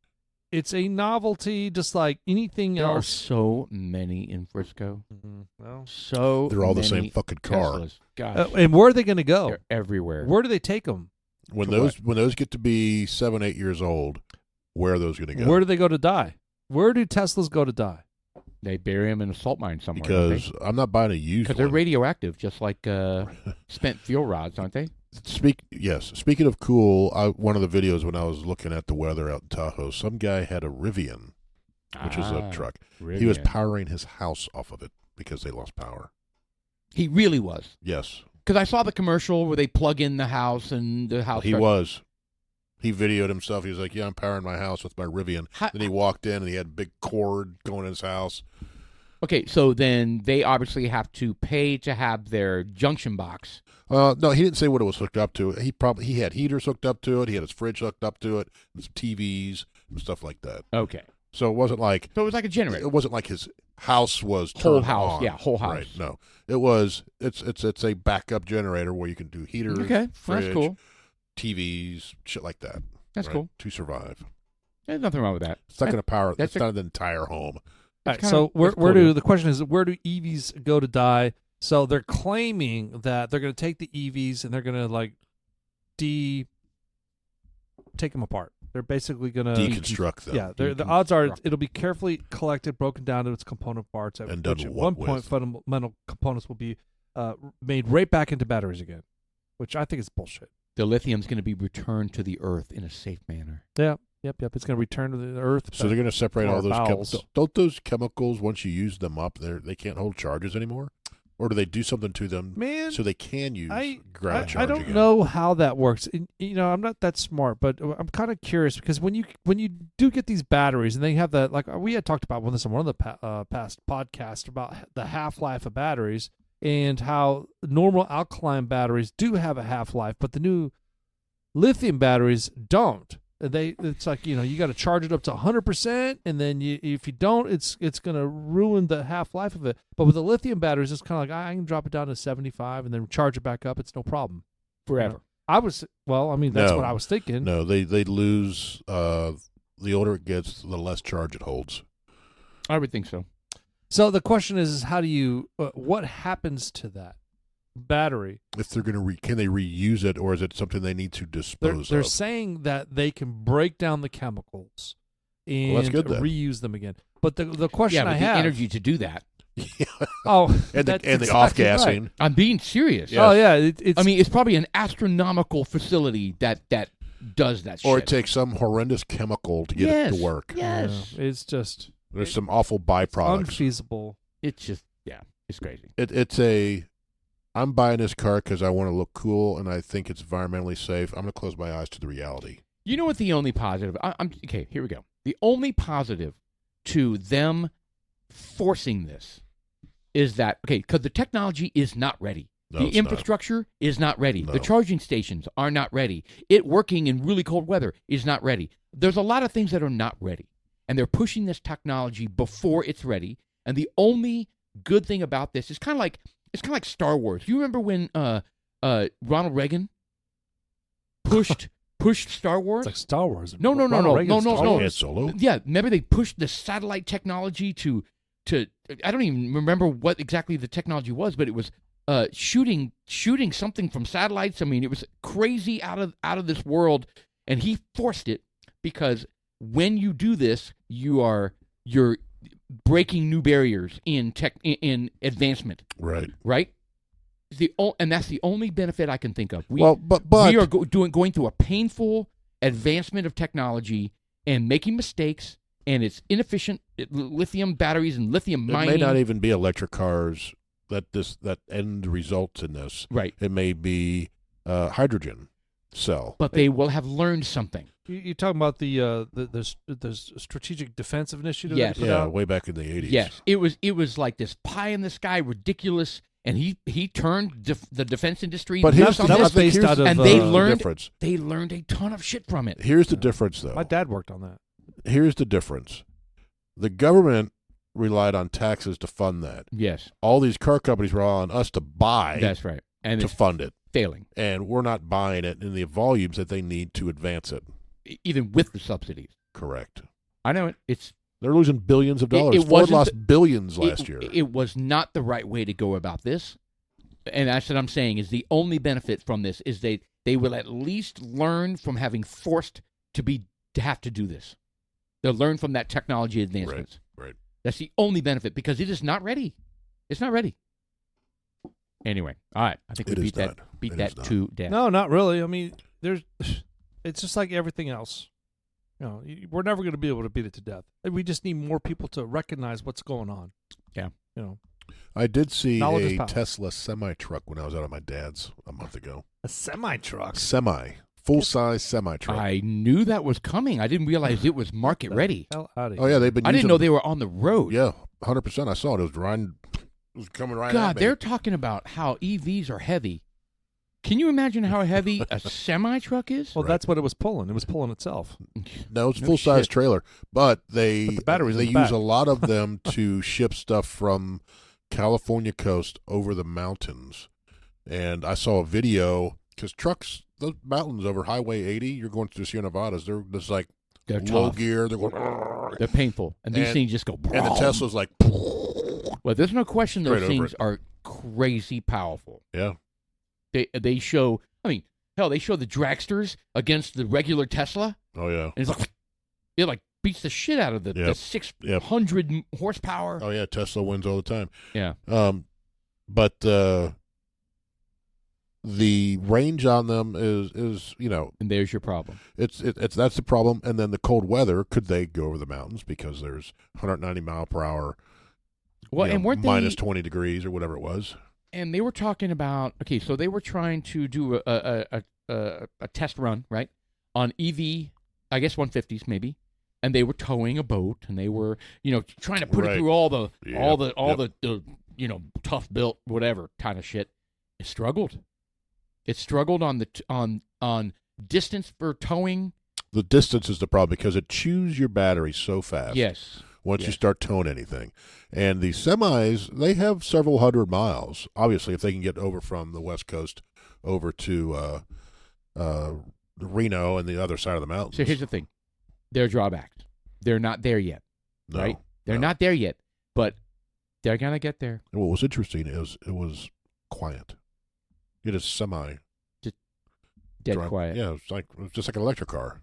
It's a novelty, just like anything There are else. so many in Frisco. Well, So They're all the many same fucking car. Teslas. Gosh, and where are they going to go? they're everywhere. Where do they take them? when For those get to be 7-8 years old, where are those going to go? Where do they go to die? Where do Teslas go to die? They bury them in a salt mine somewhere. don't they? Because I'm not buying a used Because they're one. radioactive, just like spent fuel rods, aren't they? Speaking of cool, one of the videos when I was looking at the weather out in Tahoe, some guy had a Rivian, which is a truck. He was Rivian. powering his house off of it because they lost power. He really was. Yes, Because I saw the commercial where they plug in the house and the house. he starts- was. He videoed himself. He was like, "Yeah, I'm powering my house with my Rivian." How- Then he walked in and he had a big cord going in his house. Okay, so then they obviously have to pay to have their junction box. No, he didn't say what it was hooked up to. He had heaters hooked up to it. He had his fridge hooked up to it, and some TVs and stuff like that. Okay, So it wasn't like so it was like a generator. it wasn't like his house was Whole turned house, on. yeah, whole house. Right? No, it was. It's a backup generator where you can do heaters, Okay, fridge, that's cool. TVs, shit like that. That's right, cool. to survive. There's nothing wrong with that. It's not going to power. that's It's not the entire home. All right, kinda- so it's where cool, do dude. the question is where do EVs go to die? So they're claiming that they're going to take the EVs and they're going to like take them apart. They're basically going to Deconstruct them. yeah. The odds are Deconstruct. it'll be carefully collected, broken down to its component parts, And which done at what one point with? fundamental components will be made right back into batteries again, which I think is bullshit. The lithium's going to be returned to the earth in a safe manner. Yeah, Yep. It's going to return to the earth. So they're going to separate to all our those bowels. chemicals. Don't those chemicals, once you use them up, they can't hold charges anymore? Or do they do something to them Man, so they can use ground I charge don't again? know how that works. And, I'm not that smart, but I'm kind of curious because when you do get these batteries and they have that, like we had talked about this in one of the past podcasts about the half-life of batteries and how normal alkaline batteries do have a half-life, but the new lithium batteries don't. It's like you got to charge it up to 100%, and then if you don't, it's going to ruin the half life of it. But with the lithium batteries, it's kind of like I can drop it down to 75 and then charge it back up. It's no problem Forever. that's No. what I was thinking. No, they lose. The older it gets, the less charge it holds. I would think so. So the question is how do you? What happens to that battery? If they're going to, can they reuse it, or is it something they need to dispose They're of? saying that they can break down the chemicals and that's good then. reuse them again. But the question Yeah, but I the have, energy to do that. oh, and that's the exactly off right. gassing. I'm being serious. Yes. Oh yeah, it's. I mean, it's probably an astronomical facility that does that Or shit. it takes some horrendous chemical to get it to work. Yes. it's just There's some awful byproducts. unfeasible. It's just, it's crazy. I'm buying this car because I want to look cool and I think it's environmentally safe. I'm going to close my eyes to the reality. You know what the only positive, okay, here we go. The only positive to them forcing this is that, because the technology is not ready. No, The it's not. infrastructure is not ready. No. The charging stations are not ready. It working in really cold weather is not ready. There's a lot of things that are not ready. And they're pushing this technology before it's ready. And the only good thing about this is kind of like Star Wars. You remember when Ronald Reagan pushed Star Wars? It's like Star Wars. No. Han Solo? Yeah, remember they pushed the satellite technology to I don't even remember what exactly the technology was, but it was shooting something from satellites. I mean, it was crazy out of this world, and he forced it because when you do this, you're breaking new barriers in advancement. Right. And that's the only benefit I can think of. We are going through a painful advancement of technology and making mistakes, and it's inefficient. Lithium batteries and lithium It mining. may not even be electric cars that end results in this. Right. It may be hydrogen cell. But they will have learned something. You're talking about the strategic defensive initiative? Yes. They put out? Way back in the 80s. Yes, it was like this pie in the sky, ridiculous, and he turned the defense industry. But loose on that this, was based out of and they the learned difference. they learned a ton of shit from it. Here's the difference, though. My dad worked on that. Here's the difference. The government relied on taxes to fund that. Yes, All these car companies rely on us to buy that's right, and to it's fund it. failing, And we're not buying it in the volumes that they need to advance it. even with the subsidies. Correct. I know it. They're losing billions of dollars. It Ford wasn't lost billions last year. It was not the right way to go about this, and that's what I'm saying. Is the only benefit from this is they will at least learn from having forced to have to do this. They'll learn from that technology advancements. Right. That's the only benefit because it is not ready. It's not ready. Anyway, all right. I think we It is beat that not. beat It that is not. to death. No, not really. I mean, it's just like everything else. We're never going to be able to beat it to death. We just need more people to recognize what's going on. Yeah. I did see Knowledge is a power. Tesla semi-truck when I was out at my dad's a month ago. A semi-truck. Full-size semi-truck. I knew that was coming. I didn't realize it was market ready. Hell out of Oh, yeah, they've been I didn't using know they were on the road. Yeah, 100%. I saw it. It was riding. It was coming right at God, me. they're talking about how EVs are heavy. Can you imagine how heavy a semi-truck is? Well, Right. that's what it was pulling. It was pulling itself. No, it's No full-size shit. trailer, but they But the battery's they in the use back. a lot of them to ship stuff from California coast over the mountains. And I saw a video because trucks, those mountains over Highway 80, you're going to the Sierra Nevadas. They're just like They're low tough. gear. They're going, They're painful, and these And- things just go. and the Tesla's like, Well, there's no question those Straight over things are crazy powerful. yeah. They show. I mean, hell, they show the dragsters against the regular Tesla, Oh yeah. and it's like it like beats the shit out of the Yep. 600 horsepower. Oh yeah. Tesla wins all the time. Yeah. But the range on them is And there's your problem. it's that's the problem. And then the cold weather, could they go over the mountains because there's 190 mile per hour, Well, and weren't minus they? 20 degrees or whatever it was. And they were talking about so they were trying to do a test run, right, on EV, I guess 150s maybe, and they were towing a boat, and they were trying to put it Right. through all the Yep. the tough built whatever kind of shit. It struggled. It struggled on on distance for towing. The distance is the problem because it chews your battery so fast. Yes. Once you Yes. start towing anything. And the semis, they have several hundred miles. Obviously, if they can get over from the West Coast over to Reno and the other side of the mountains. So here's the thing. There are drawbacks. They're not there yet, No, right? They're no. not there yet, but they're going to get there. And what was interesting is it was quiet. It is semi Dead drive- quiet. Yeah, it was just like an electric car.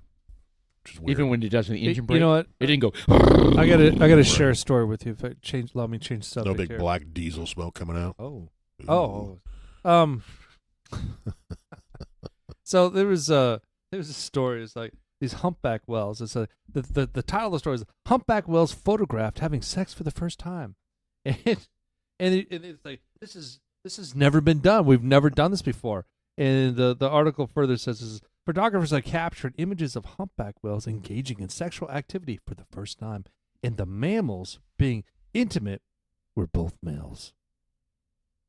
Which is weird. Even when it does an engine brake. You know what? It didn't go. I gotta Right. share a story with you. If I allow me to change the no subject. big here. black diesel smoke coming out. Oh. Ooh. Oh. So there was a story. It's like these humpback whales. It's the title of the story is Humpback Whales Photographed Having Sex for the First Time, and it's like this has never been done. We've never done this before. And the article further says is photographers have captured images of humpback whales engaging in sexual activity for the first time, and the mammals being intimate were both males.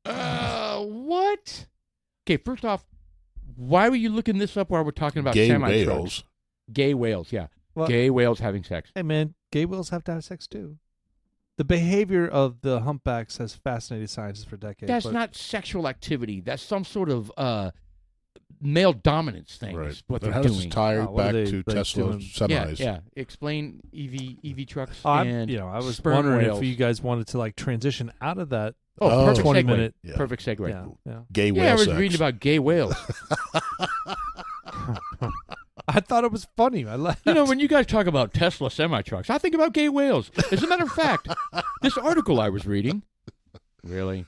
What? Okay, first off, why were you looking this up while we're talking about Gay semi-trucks? whales. Gay whales, yeah. Well- Gay whales having sex. Hey man, gay whales have to have sex too. The behavior of the humpbacks has fascinated scientists for decades. That's but not sexual activity. That's some sort of male dominance thing. Right. Is what But they're how does doing. this tie Oh, what are back they, to like, Tesla doing? semis? Yeah. Explain EV trucks Oh, and I was sperm wondering whales. if you guys wanted to like transition out of that Oh, perfect 20 segue. minute. Yeah. Perfect segue. Yeah. Gay whale Yeah, I was sex. reading about gay whales. I thought it was funny. I laughed. When you guys talk about Tesla semi-trucks, I think about gay whales. As a matter of fact, this article I was reading, really,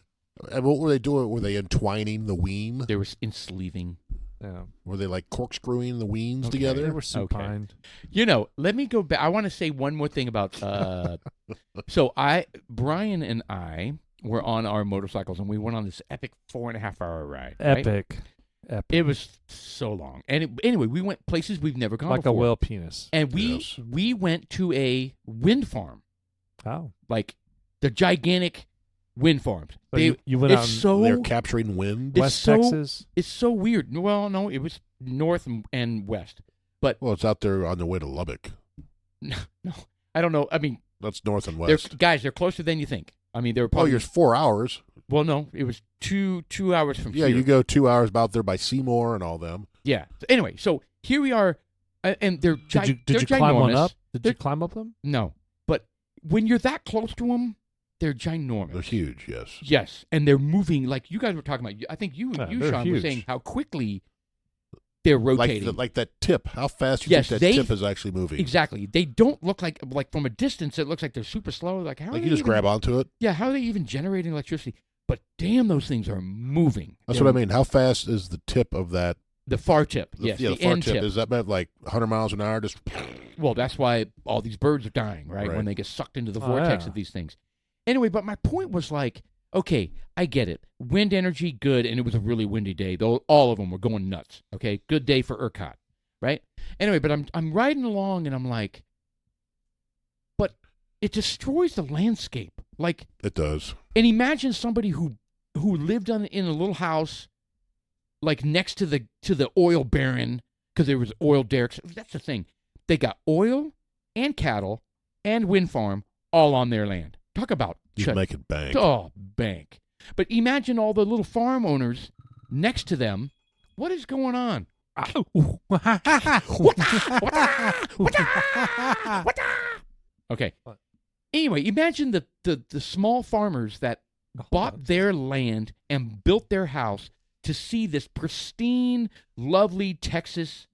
And what were they doing? Were they entwining the wean? they were in sleeving. Yeah. Were they like corkscrewing the weans They together? were supine. Let me go back. I want to say one more thing about. Brian and I were on our motorcycles, and we went on this epic 4.5 hour ride. right? Epic. It was so long, and anyway, we went places we've never gone Like before. a whale penis. And Yes. we went to a wind farm, Oh. like the gigantic wind farms. So you went out in They're capturing wind. It's West so- Texas. It's so weird. Well, no, it was north and west. Well, it's out there on the way to Lubbock. No, I don't know. I mean, That's north and they're west. guys. They're closer than you think. I mean, they were Oh, probably. you're 4 hours. Well, no, it was two hours from Yeah, here. you go 2 hours about there by Seymour and all them. Yeah. So anyway, so here we are, and they're Did they're you climb one ginormous. up? Did They're- you climb up them? No, but when you're that close to them, they're ginormous. They're huge, yes. Yes, and they're moving like you guys were talking about. I think you, Yeah, you they're Sean, were huge. saying how quickly they're rotating. Like that tip. How fast you Yes, think that they- tip is actually moving? Exactly. They don't look like from a distance. It looks like they're super slow. Like how? Like are you they just even, grab onto it. Yeah, how are they even generating electricity? But damn, those things are moving. That's They're- what I mean. How fast is the tip of that? The far tip. The, Yes, yeah, the, the far end tip. tip. Is that about like 100 miles an hour? Just Well, that's why all these birds are dying, right? Right. When they get sucked into the Oh, vortex yeah. of these things. Anyway, but my point was like, okay, I get it. Wind energy, good, and it was a really windy day. Though all of them were going nuts. Okay, good day for ERCOT, right? Anyway, but I'm riding along and I'm like, but it destroys the landscape. Like, it does. and imagine somebody who lived in a little house, like next to the oil baron, because there was oil derricks. That's the thing. They got oil and cattle and wind farm all on their land. Talk about You make it bank. bank. But imagine all the little farm owners next to them. What is going on? Okay. What? Anyway, imagine the small farmers that bought their land and built their house to see this pristine, lovely Texas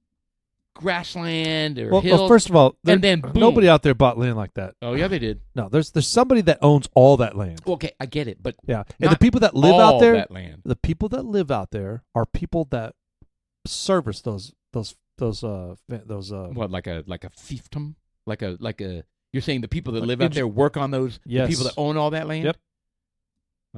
grassland or Well, hills. first of all, and then boom. nobody out there bought land like that. Oh yeah, they did. No, there's somebody that owns all that land. Okay, I get it, but Yeah, and not the people that live all out there, that land. the people that live out there are people that service those What, like a fiefdom, like a. You're saying the people that live out there work on those. Yes. The people that own all that land. Yep.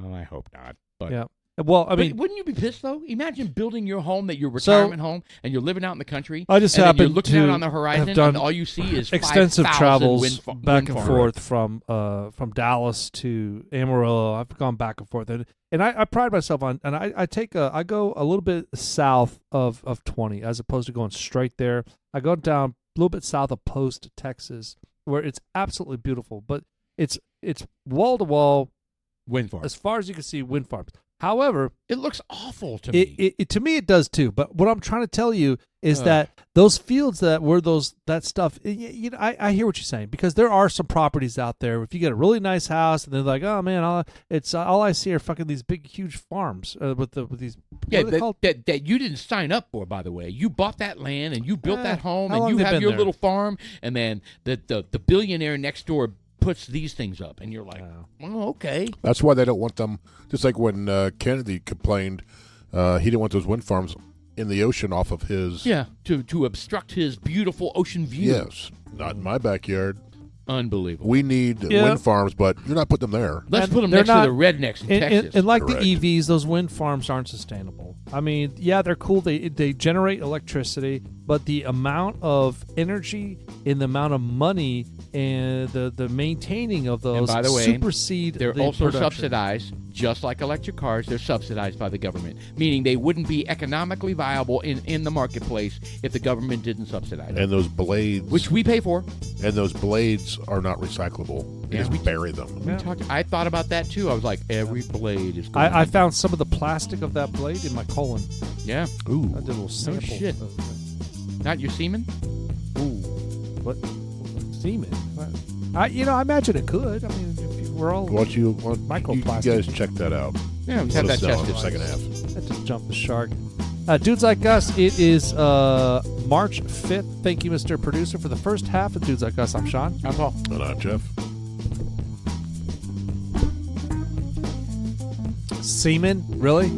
Oh, I hope not. But Yeah. Well, I but mean, wouldn't you be pissed though? Imagine building your home, that your retirement home, and you're living out in the country. I just and then you're happen looking to out on the horizon, have done and all you see is extensive 5,000 travels wind back and farms. forth from Dallas to Amarillo. I've gone back and forth, and I pride myself on, and I go a little bit south of 20 as opposed to going straight there. I go down a little bit south of Post, Texas, where it's absolutely beautiful, but it's wall to wall Wind farms. as far as you can see wind farms. However, It looks awful to me. it to me it does too. But what I'm trying to tell you is that those fields that were that stuff. I hear what you're saying, because there are some properties out there. If you get a really nice house and they're like, oh man, all I see are fucking these big huge farms with these. Yeah, what are they called? that you didn't sign up for, by the way. You bought that land and you built that home how long and you they have been your there? little farm, and then the billionaire next door puts these things up, and you're like, oh, okay. That's why they don't want them. Just like when Kennedy complained, he didn't want those wind farms in the ocean off of his. Yeah, to obstruct his beautiful ocean view. Yes, not in my backyard. Unbelievable. We need wind farms, but you're not putting them there. Let's And put them they're next not- to the rednecks in Texas. And like Correct. the EVs, those wind farms aren't sustainable. I mean, yeah, they're cool. They generate electricity, but the amount of energy and the amount of money and the maintaining of those by the way, supersede They're the also production. subsidized, just like electric cars. They're subsidized by the government, meaning they wouldn't be economically viable in the marketplace if the government didn't subsidize them, And those blades, which we pay for. and those blades are not recyclable. You Yeah, just bury them. I thought about that too. I was like, every blade is going. I found some of the plastic of that blade in my colon. Yeah, Ooh, I did a little sample. shit. not your semen. Ooh, what semen? I imagine it could. I mean, we're all. what you Microplastic. You guys check that out. Yeah, we Let have us that know in tested. the second half. I just jumped the shark. Dudes Like Us, it is March 5th. Thank you, Mr. Producer, for the first half of Dudes Like Us. I'm Sean. I'm Paul. And I'm Jeff. Semen? Really?